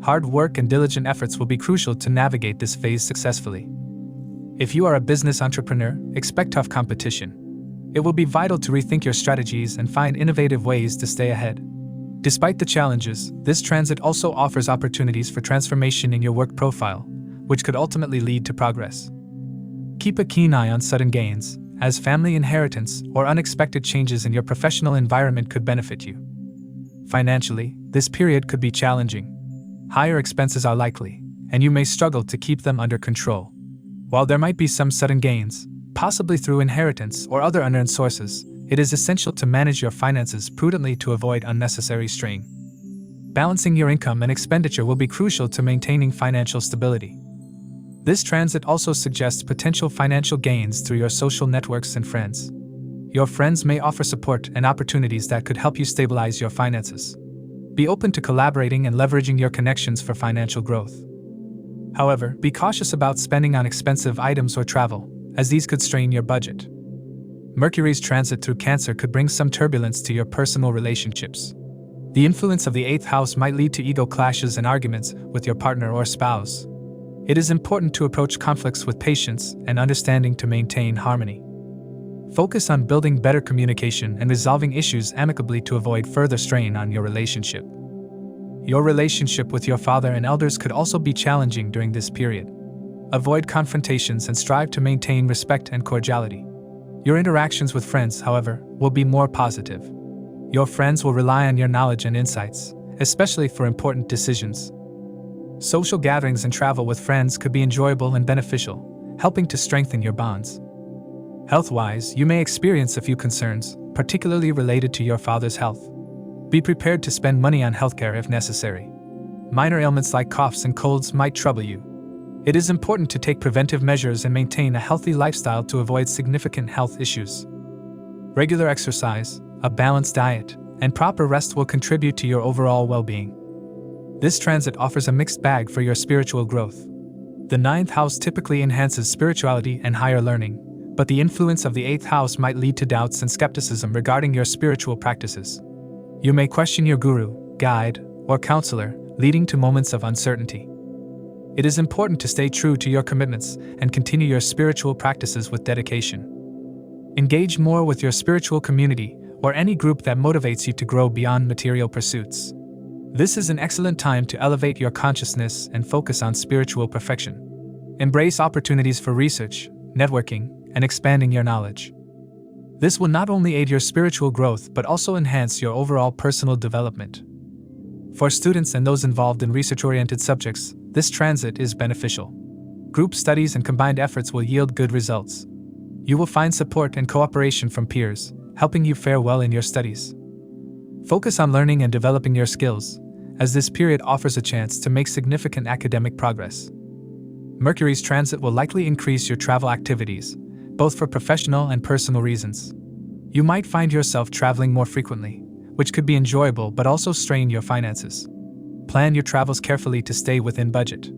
[SPEAKER 1] Hard work and diligent efforts will be crucial to navigate this phase successfully. If you are a business entrepreneur, expect tough competition. It will be vital to rethink your strategies and find innovative ways to stay ahead. Despite the challenges, this transit also offers opportunities for transformation in your work profile, which could ultimately lead to progress. Keep a keen eye on sudden gains, as family inheritance or unexpected changes in your professional environment could benefit you. Financially, this period could be challenging. Higher expenses are likely, and you may struggle to keep them under control. While there might be some sudden gains, possibly through inheritance or other unearned sources, it is essential to manage your finances prudently to avoid unnecessary strain. Balancing your income and expenditure will be crucial to maintaining financial stability. This transit also suggests potential financial gains through your social networks and friends. Your friends may offer support and opportunities that could help you stabilize your finances. Be open to collaborating and leveraging your connections for financial growth. However, be cautious about spending on expensive items or travel, as these could strain your budget. Mercury's transit through Cancer could bring some turbulence to your personal relationships. The influence of the 8th house might lead to ego clashes and arguments with your partner or spouse. It is important to approach conflicts with patience and understanding to maintain harmony. Focus on building better communication and resolving issues amicably to avoid further strain on your relationship. Your relationship with your father and elders could also be challenging during this period. Avoid confrontations and strive to maintain respect and cordiality. Your interactions with friends, however, will be more positive. Your friends will rely on your knowledge and insights, especially for important decisions. Social gatherings and travel with friends could be enjoyable and beneficial, helping to strengthen your bonds. Health-wise, you may experience a few concerns, particularly related to your father's health. Be prepared to spend money on healthcare if necessary. Minor ailments like coughs and colds might trouble you. It is important to take preventive measures and maintain a healthy lifestyle to avoid significant health issues. Regular exercise, a balanced diet, and proper rest will contribute to your overall well-being. This transit offers a mixed bag for your spiritual growth. The 9th house typically enhances spirituality and higher learning, but the influence of the 8th house might lead to doubts and skepticism regarding your spiritual practices. You may question your guru, guide, or counselor, leading to moments of uncertainty. It is important to stay true to your commitments and continue your spiritual practices with dedication. Engage more with your spiritual community or any group that motivates you to grow beyond material pursuits. This is an excellent time to elevate your consciousness and focus on spiritual perfection. Embrace opportunities for research, networking, and expanding your knowledge. This will not only aid your spiritual growth but also enhance your overall personal development. For students and those involved in research-oriented subjects, this transit is beneficial. Group studies and combined efforts will yield good results. You will find support and cooperation from peers, helping you fare well in your studies. Focus on learning and developing your skills, as this period offers a chance to make significant academic progress. Mercury's transit will likely increase your travel activities, both for professional and personal reasons. You might find yourself traveling more frequently, which could be enjoyable but also strain your finances. Plan your travels carefully to stay within budget.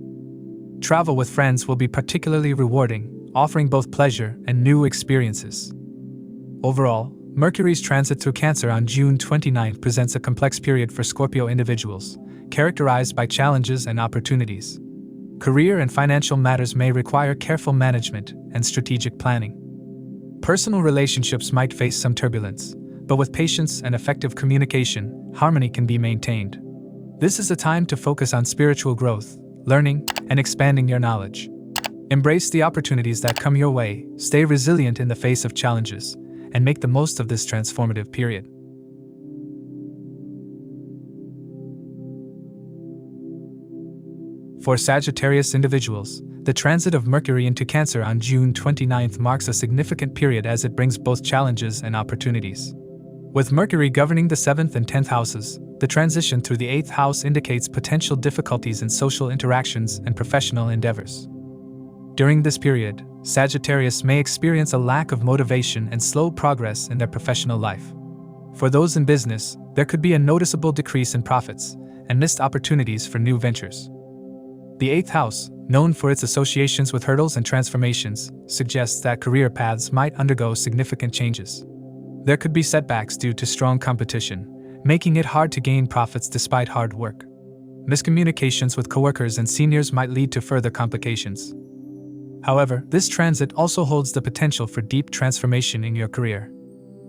[SPEAKER 1] Travel with friends will be particularly rewarding, offering both pleasure and new experiences. Overall, Mercury's transit through Cancer on June 29 presents a complex period for Scorpio individuals, characterized by challenges and opportunities. Career and financial matters may require careful management and strategic planning. Personal relationships might face some turbulence, but with patience and effective communication, harmony can be maintained. This is a time to focus on spiritual growth, learning, and expanding your knowledge. Embrace the opportunities that come your way, stay resilient in the face of challenges, and make the most of this transformative period. For Sagittarius individuals, the transit of Mercury into Cancer on June 29 marks a significant period as it brings both challenges and opportunities. With Mercury governing the 7th and 10th houses, the transition through the 8th house indicates potential difficulties in social interactions and professional endeavors. During this period, Sagittarius may experience a lack of motivation and slow progress in their professional life. For those in business, there could be a noticeable decrease in profits and missed opportunities for new ventures. The 8th house, known for its associations with hurdles and transformations, suggests that career paths might undergo significant changes. There could be setbacks due to strong competition, making it hard to gain profits despite hard work. Miscommunications with coworkers and seniors might lead to further complications. However, this transit also holds the potential for deep transformation in your career.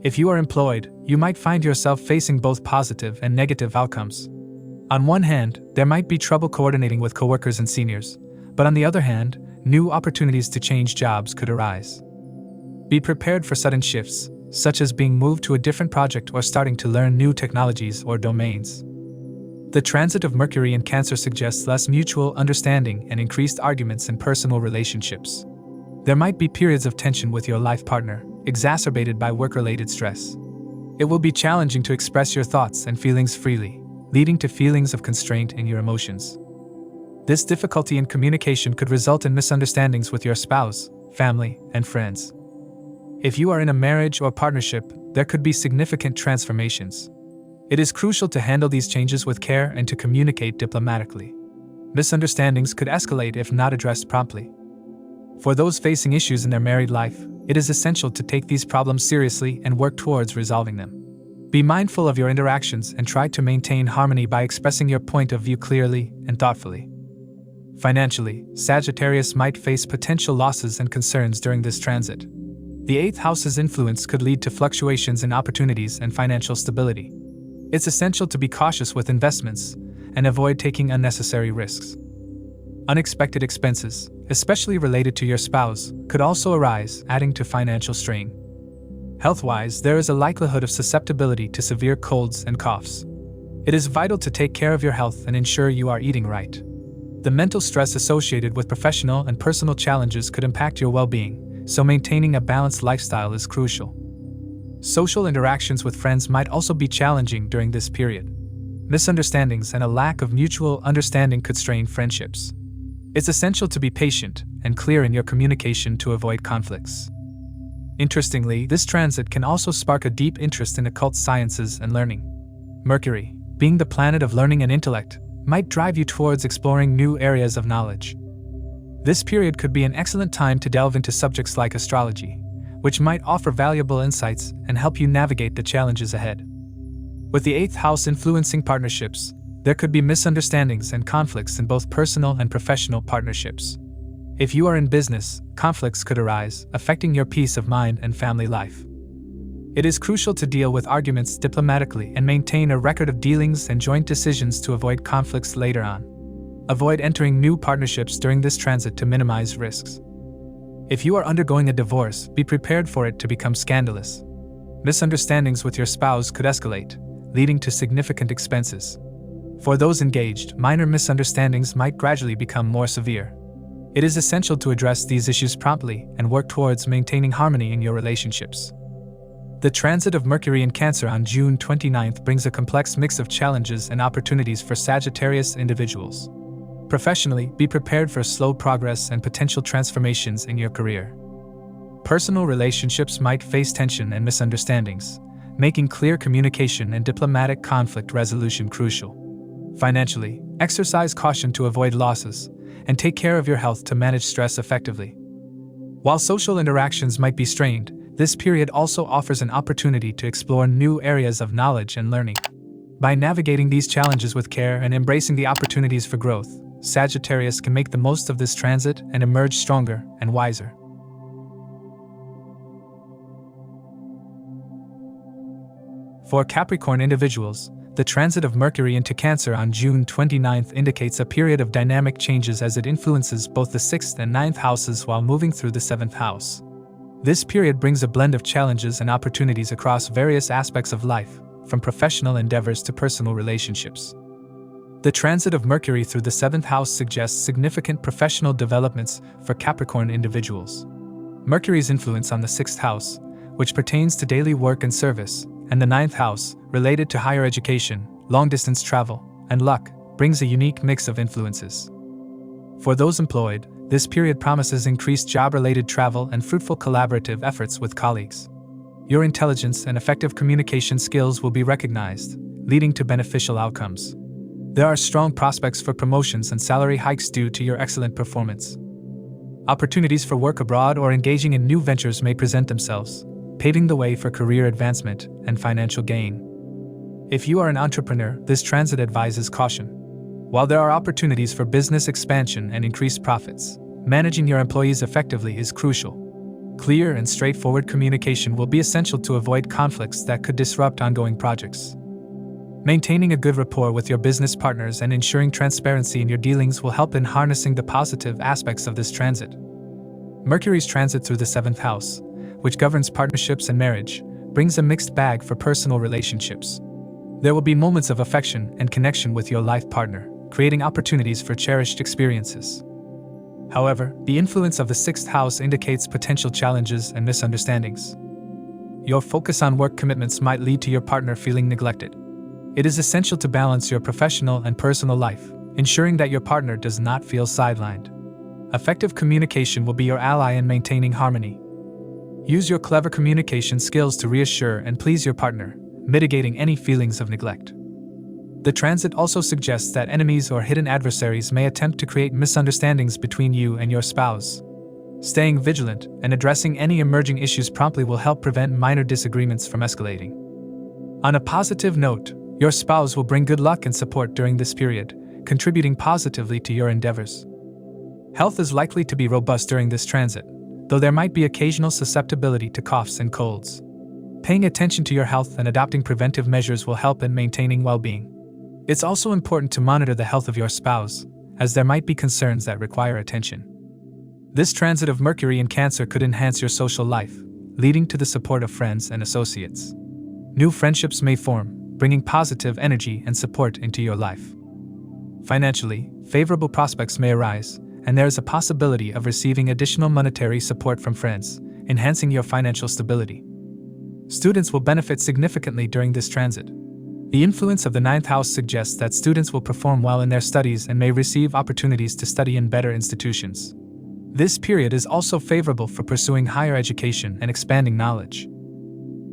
[SPEAKER 1] If you are employed, you might find yourself facing both positive and negative outcomes. On one hand, there might be trouble coordinating with coworkers and seniors, but on the other hand, new opportunities to change jobs could arise. Be prepared for sudden shifts, such as being moved to a different project or starting to learn new technologies or domains. The transit of Mercury in Cancer suggests less mutual understanding and increased arguments in personal relationships. There might be periods of tension with your life partner, exacerbated by work-related stress. It will be challenging to express your thoughts and feelings freely, leading to feelings of constraint in your emotions. This difficulty in communication could result in misunderstandings with your spouse, family, and friends. If you are in a marriage or partnership, there could be significant transformations. It is crucial to handle these changes with care and to communicate diplomatically. Misunderstandings could escalate if not addressed promptly. For those facing issues in their married life, it is essential to take these problems seriously and work towards resolving them. Be mindful of your interactions and try to maintain harmony by expressing your point of view clearly and thoughtfully. Financially, Sagittarius might face potential losses and concerns during this transit. The 8th house's influence could lead to fluctuations in opportunities and financial stability. It's essential to be cautious with investments and avoid taking unnecessary risks. Unexpected expenses, especially related to your spouse, could also arise, adding to financial strain. Health-wise, there is a likelihood of susceptibility to severe colds and coughs. It is vital to take care of your health and ensure you are eating right. The mental stress associated with professional and personal challenges could impact your well-being, so maintaining a balanced lifestyle is crucial. Social interactions with friends might also be challenging during this period. Misunderstandings and a lack of mutual understanding could strain friendships. It's essential to be patient and clear in your communication to avoid conflicts. Interestingly, this transit can also spark a deep interest in occult sciences and learning. Mercury, being the planet of learning and intellect, might drive you towards exploring new areas of knowledge. This period could be an excellent time to delve into subjects like astrology, which might offer valuable insights and help you navigate the challenges ahead. With the 8th house influencing partnerships, there could be misunderstandings and conflicts in both personal and professional partnerships. If you are in business, conflicts could arise, affecting your peace of mind and family life. It is crucial to deal with arguments diplomatically and maintain a record of dealings and joint decisions to avoid conflicts later on. Avoid entering new partnerships during this transit to minimize risks. If you are undergoing a divorce, be prepared for it to become scandalous. Misunderstandings with your spouse could escalate, leading to significant expenses. For those engaged, minor misunderstandings might gradually become more severe. It is essential to address these issues promptly and work towards maintaining harmony in your relationships. The transit of Mercury in Cancer on June 29th brings a complex mix of challenges and opportunities for Sagittarius individuals. Professionally, be prepared for slow progress and potential transformations in your career. Personal relationships might face tension and misunderstandings, making clear communication and diplomatic conflict resolution crucial. Financially, exercise caution to avoid losses, and take care of your health to manage stress effectively. While social interactions might be strained, this period also offers an opportunity to explore new areas of knowledge and learning. By navigating these challenges with care and embracing the opportunities for growth, Sagittarius can make the most of this transit and emerge stronger and wiser. For Capricorn individuals, the transit of Mercury into Cancer on June 29th indicates a period of dynamic changes as it influences both the 6th and 9th houses while moving through the 7th house. This period brings a blend of challenges and opportunities across various aspects of life, from professional endeavors to personal relationships. The transit of Mercury through the 7th house suggests significant professional developments for Capricorn individuals. Mercury's influence on the 6th house, which pertains to daily work and service, and the 9th house, related to higher education, long-distance travel, and luck, brings a unique mix of influences. For those employed, this period promises increased job-related travel and fruitful collaborative efforts with colleagues. Your intelligence and effective communication skills will be recognized, leading to beneficial outcomes. There are strong prospects for promotions and salary hikes due to your excellent performance. Opportunities for work abroad or engaging in new ventures may present themselves, paving the way for career advancement and financial gain. If you are an entrepreneur, this transit advises caution. While there are opportunities for business expansion and increased profits, managing your employees effectively is crucial. Clear and straightforward communication will be essential to avoid conflicts that could disrupt ongoing projects. Maintaining a good rapport with your business partners and ensuring transparency in your dealings will help in harnessing the positive aspects of this transit. Mercury's transit through the 7th house, which governs partnerships and marriage, brings a mixed bag for personal relationships. There will be moments of affection and connection with your life partner, creating opportunities for cherished experiences. However, the influence of the 6th house indicates potential challenges and misunderstandings. Your focus on work commitments might lead to your partner feeling neglected. It is essential to balance your professional and personal life, ensuring that your partner does not feel sidelined. Effective communication will be your ally in maintaining harmony. Use your clever communication skills to reassure and please your partner, mitigating any feelings of neglect. The transit also suggests that enemies or hidden adversaries may attempt to create misunderstandings between you and your spouse. Staying vigilant and addressing any emerging issues promptly will help prevent minor disagreements from escalating. On a positive note, your spouse will bring good luck and support during this period, contributing positively to your endeavors. Health is likely to be robust during this transit, though there might be occasional susceptibility to coughs and colds. Paying attention to your health and adopting preventive measures will help in maintaining well-being. It's also important to monitor the health of your spouse, as there might be concerns that require attention. This transit of Mercury in Cancer could enhance your social life, leading to the support of friends and associates. New friendships may form, bringing positive energy and support into your life. Financially, favorable prospects may arise, and there is a possibility of receiving additional monetary support from friends, enhancing your financial stability. Students will benefit significantly during this transit. The influence of the 9th house suggests that students will perform well in their studies and may receive opportunities to study in better institutions. This period is also favorable for pursuing higher education and expanding knowledge.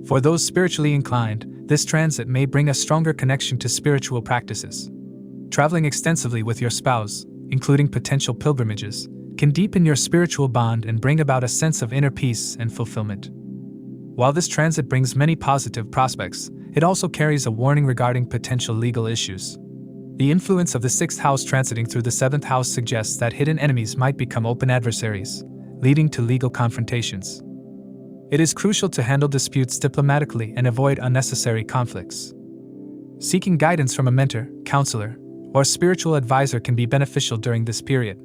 [SPEAKER 1] For those spiritually inclined, this transit may bring a stronger connection to spiritual practices. Traveling extensively with your spouse, including potential pilgrimages, can deepen your spiritual bond and bring about a sense of inner peace and fulfillment. While this transit brings many positive prospects, it also carries a warning regarding potential legal issues. The influence of the 6th house transiting through the 7th house suggests that hidden enemies might become open adversaries, leading to legal confrontations. It is crucial to handle disputes diplomatically and avoid unnecessary conflicts. Seeking guidance from a mentor, counselor, or spiritual advisor can be beneficial during this period.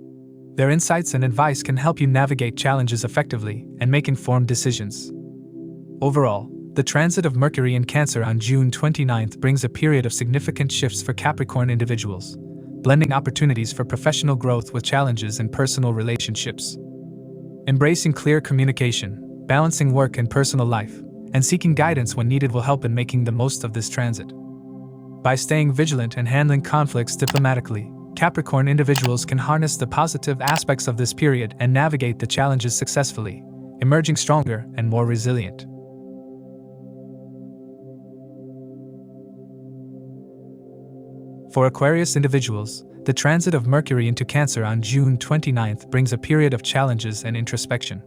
[SPEAKER 1] Their insights and advice can help you navigate challenges effectively and make informed decisions. Overall, the transit of Mercury in Cancer on June 29th brings a period of significant shifts for Capricorn individuals, blending opportunities for professional growth with challenges in personal relationships. Embracing clear communication, balancing work and personal life, and seeking guidance when needed will help in making the most of this transit. By staying vigilant and handling conflicts diplomatically, Capricorn individuals can harness the positive aspects of this period and navigate the challenges successfully, emerging stronger and more resilient. For Aquarius individuals, the transit of Mercury into Cancer on June 29th brings a period of challenges and introspection.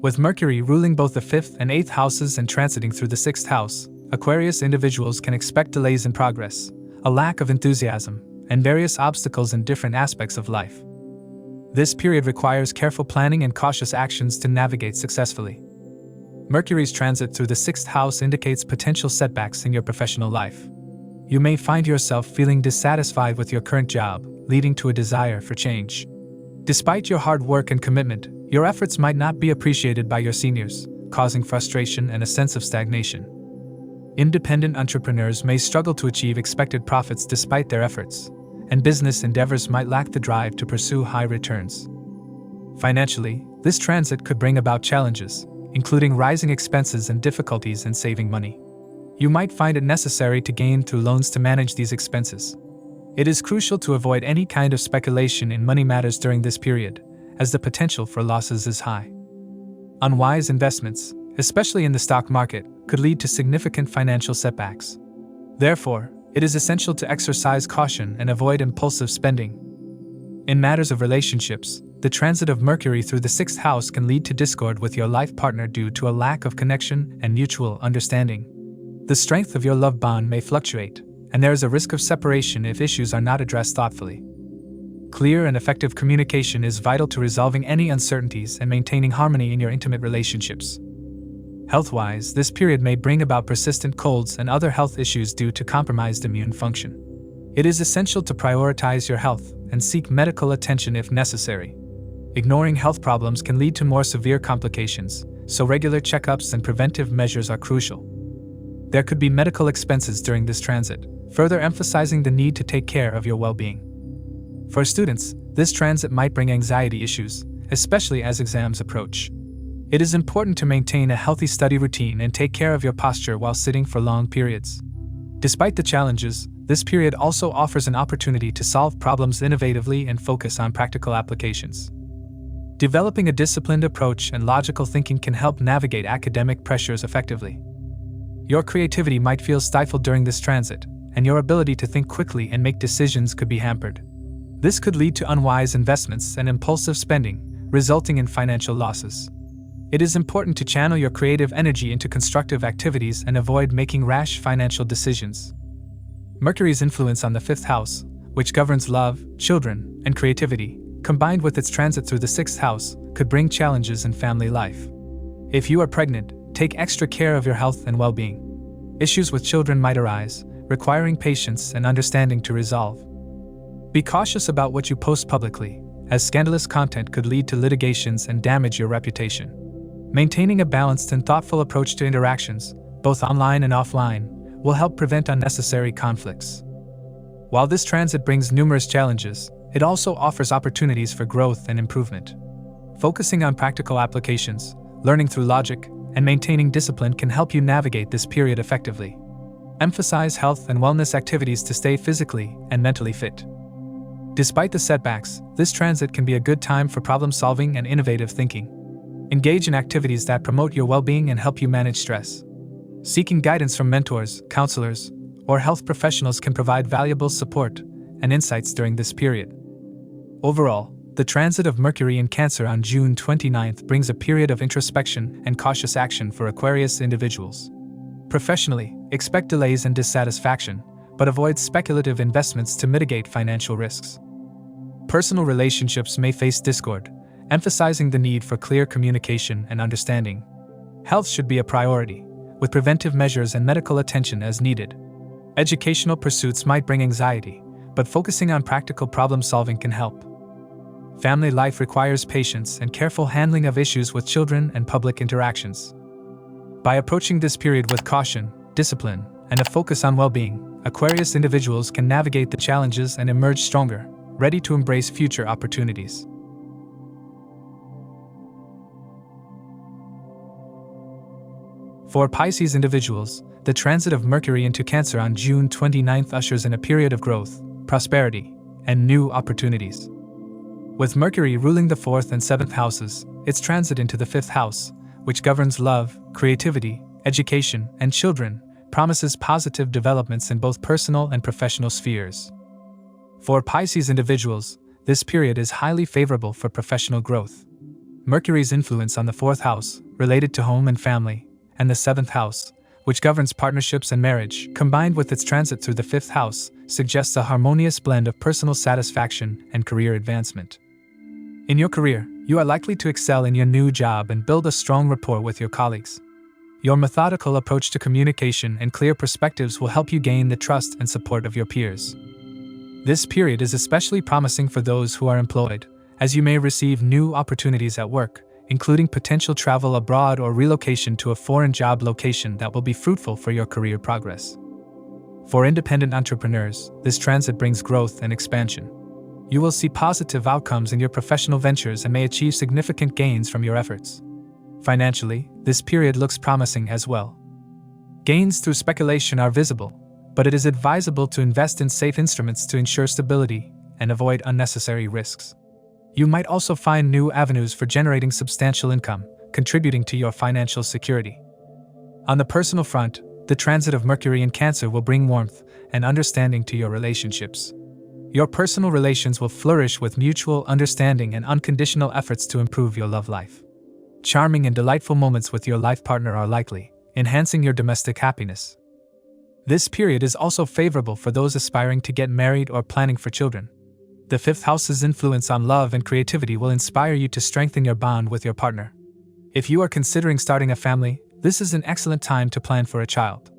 [SPEAKER 1] With Mercury ruling both the 5th and 8th houses and transiting through the 6th house, Aquarius individuals can expect delays in progress, a lack of enthusiasm, and various obstacles in different aspects of life. This period requires careful planning and cautious actions to navigate successfully. Mercury's transit through the 6th house indicates potential setbacks in your professional life. You may find yourself feeling dissatisfied with your current job, leading to a desire for change. Despite your hard work and commitment, your efforts might not be appreciated by your seniors, causing frustration and a sense of stagnation. Independent entrepreneurs may struggle to achieve expected profits despite their efforts, and business endeavors might lack the drive to pursue high returns. Financially, this transit could bring about challenges, including rising expenses and difficulties in saving money. You might find it necessary to gain through loans to manage these expenses. It is crucial to avoid any kind of speculation in money matters during this period, as the potential for losses is high. Unwise investments, especially in the stock market, could lead to significant financial setbacks. Therefore, It is essential to exercise caution and avoid impulsive spending. In matters of relationships, the transit of Mercury through the 6th house can lead to discord with your life partner due to a lack of connection and mutual understanding. The strength of your love bond may fluctuate, and there is a risk of separation if issues are not addressed thoughtfully. Clear and effective communication is vital to resolving any uncertainties and maintaining harmony in your intimate relationships. Health-wise, this period may bring about persistent colds and other health issues due to compromised immune function. It is essential to prioritize your health and seek medical attention if necessary. Ignoring health problems can lead to more severe complications, so regular checkups and preventive measures are crucial. There could be medical expenses during this transit, further emphasizing the need to take care of your well-being. For students, this transit might bring anxiety issues, especially as exams approach. It is important to maintain a healthy study routine and take care of your posture while sitting for long periods. Despite the challenges, this period also offers an opportunity to solve problems innovatively and focus on practical applications. Developing a disciplined approach and logical thinking can help navigate academic pressures effectively. Your creativity might feel stifled during this transit, and your ability to think quickly and make decisions could be hampered. This could lead to unwise investments and impulsive spending, resulting in financial losses. It is important to channel your creative energy into constructive activities and avoid making rash financial decisions. Mercury's influence on the 5th house, which governs love, children, and creativity, combined with its transit through the 6th house, could bring challenges in family life. If you are pregnant, take extra care of your health and well-being. Issues with children might arise, requiring patience and understanding to resolve. Be cautious about what you post publicly, as scandalous content could lead to litigations and damage your reputation. Maintaining a balanced and thoughtful approach to interactions, both online and offline, will help prevent unnecessary conflicts. While this transit brings numerous challenges, it also offers opportunities for growth and improvement. Focusing on practical applications, learning through logic, and maintaining discipline can help you navigate this period effectively. Emphasize health and wellness activities to stay physically and mentally fit. Despite the setbacks, this transit can be a good time for problem-solving and innovative thinking. Engage in activities that promote your well-being and help you manage stress. Seeking guidance from mentors, counselors, or health professionals can provide valuable support and insights during this period. Overall, the transit of Mercury in Cancer on June 29th brings a period of introspection and cautious action for Aquarius individuals. Professionally, expect delays and dissatisfaction, but avoid speculative investments to mitigate financial risks. Personal relationships may face discord, emphasizing the need for clear communication and understanding. Health should be a priority, with preventive measures and medical attention as needed. Educational pursuits might bring anxiety, but focusing on practical problem-solving can help. Family life requires patience and careful handling of issues with children and public interactions. By approaching this period with caution, discipline, and a focus on well-being, Aquarius individuals can navigate the challenges and emerge stronger, ready to embrace future opportunities. For Pisces individuals, the transit of Mercury into Cancer on June 29th ushers in a period of growth, prosperity, and new opportunities. With Mercury ruling the 4th and 7th houses, its transit into the 5th house, which governs love, creativity, education, and children, promises positive developments in both personal and professional spheres. For Pisces individuals, this period is highly favorable for professional growth. Mercury's influence on the 4th house, related to home and family, and the 7th house, which governs partnerships and marriage, combined with its transit through the 5th house, suggests a harmonious blend of personal satisfaction and career advancement. In your career, you are likely to excel in your new job and build a strong rapport with your colleagues. Your methodical approach to communication and clear perspectives will help you gain the trust and support of your peers. This period is especially promising for those who are employed, as you may receive new opportunities at work, including potential travel abroad or relocation to a foreign job location that will be fruitful for your career progress. For independent entrepreneurs, this transit brings growth and expansion. You will see positive outcomes in your professional ventures and may achieve significant gains from your efforts. Financially, this period looks promising as well. Gains through speculation are visible, but it is advisable to invest in safe instruments to ensure stability and avoid unnecessary risks. You might also find new avenues for generating substantial income, contributing to your financial security. On the personal front, the transit of Mercury in Cancer will bring warmth and understanding to your relationships. Your personal relations will flourish with mutual understanding and unconditional efforts to improve your love life. Charming and delightful moments with your life partner are likely, enhancing your domestic happiness. This period is also favorable for those aspiring to get married or planning for children. The fifth house's influence on love and creativity will inspire you to strengthen your bond with your partner. If you are considering starting a family, this is an excellent time to plan for a child.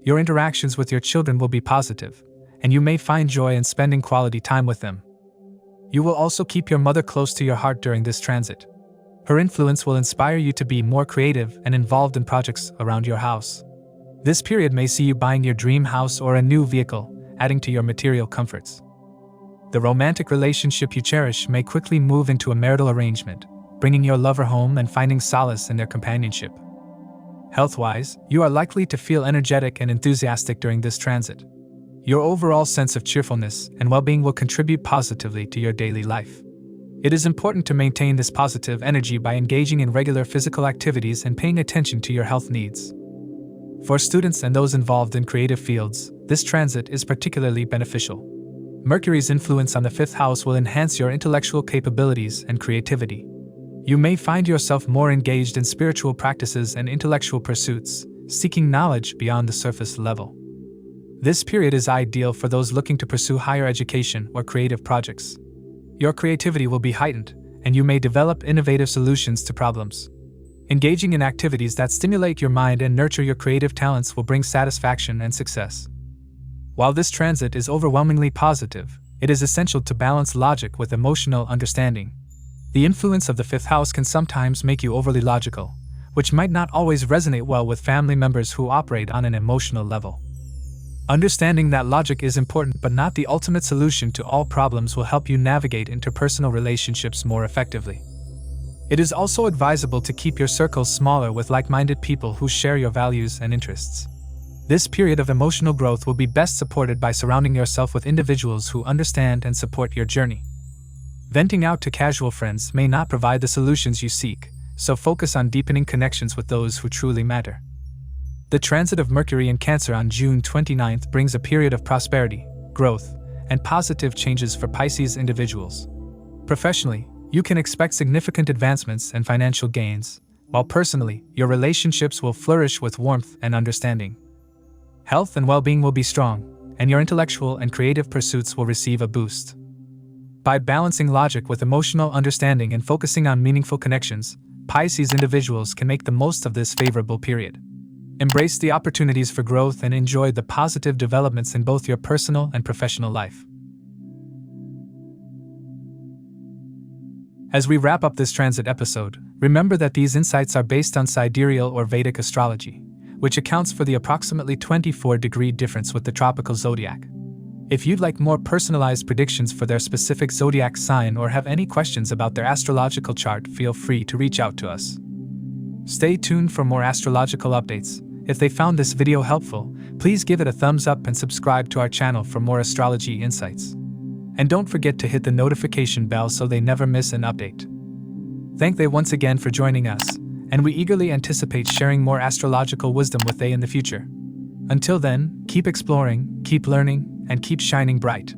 [SPEAKER 1] Your interactions with your children will be positive, and you may find joy in spending quality time with them. You will also keep your mother close to your heart during this transit. Her influence will inspire you to be more creative and involved in projects around your house. This period may see you buying your dream house or a new vehicle, adding to your material comforts. The romantic relationship you cherish may quickly move into a marital arrangement, bringing your lover home and finding solace in their companionship. Health-wise, you are likely to feel energetic and enthusiastic during this transit. Your overall sense of cheerfulness and well-being will contribute positively to your daily life. It is important to maintain this positive energy by engaging in regular physical activities and paying attention to your health needs. For students and those involved in creative fields, this transit is particularly beneficial. Mercury's influence on the fifth house will enhance your intellectual capabilities and creativity. You may find yourself more engaged in spiritual practices and intellectual pursuits, seeking knowledge beyond the surface level. This period is ideal for those looking to pursue higher education or creative projects. Your creativity will be heightened, and you may develop innovative solutions to problems. Engaging in activities that stimulate your mind and nurture your creative talents will bring satisfaction and success. While this transit is overwhelmingly positive, it is essential to balance logic with emotional understanding. The influence of the fifth house can sometimes make you overly logical, which might not always resonate well with family members who operate on an emotional level. Understanding that logic is important but not the ultimate solution to all problems will help you navigate interpersonal relationships more effectively. It is also advisable to keep your circles smaller with like-minded people who share your values and interests. This period of emotional growth will be best supported by surrounding yourself with individuals who understand and support your journey. Venting out to casual friends may not provide the solutions you seek, so focus on deepening connections with those who truly matter. The transit of Mercury in Cancer on June 29th brings a period of prosperity, growth, and positive changes for Pisces individuals. Professionally, you can expect significant advancements and financial gains, while personally, your relationships will flourish with warmth and understanding. Health and well-being will be strong, and your intellectual and creative pursuits will receive a boost. By balancing logic with emotional understanding and focusing on meaningful connections, Pisces individuals can make the most of this favorable period. Embrace the opportunities for growth and enjoy the positive developments in both your personal and professional life. As we wrap up this transit episode, remember that these insights are based on sidereal or Vedic astrology, which accounts for the approximately 24-degree difference with the tropical zodiac. If you'd like more personalized predictions for their specific zodiac sign or have any questions about their astrological chart, feel free to reach out to us. Stay tuned for more astrological updates. If they found this video helpful, please give it a thumbs up and subscribe to our channel for more astrology insights. And don't forget to hit the notification bell so they never miss an update. Thank they once again for joining us, and we eagerly anticipate sharing more astrological wisdom with they in the future. Until then, keep exploring, keep learning, and keep shining bright.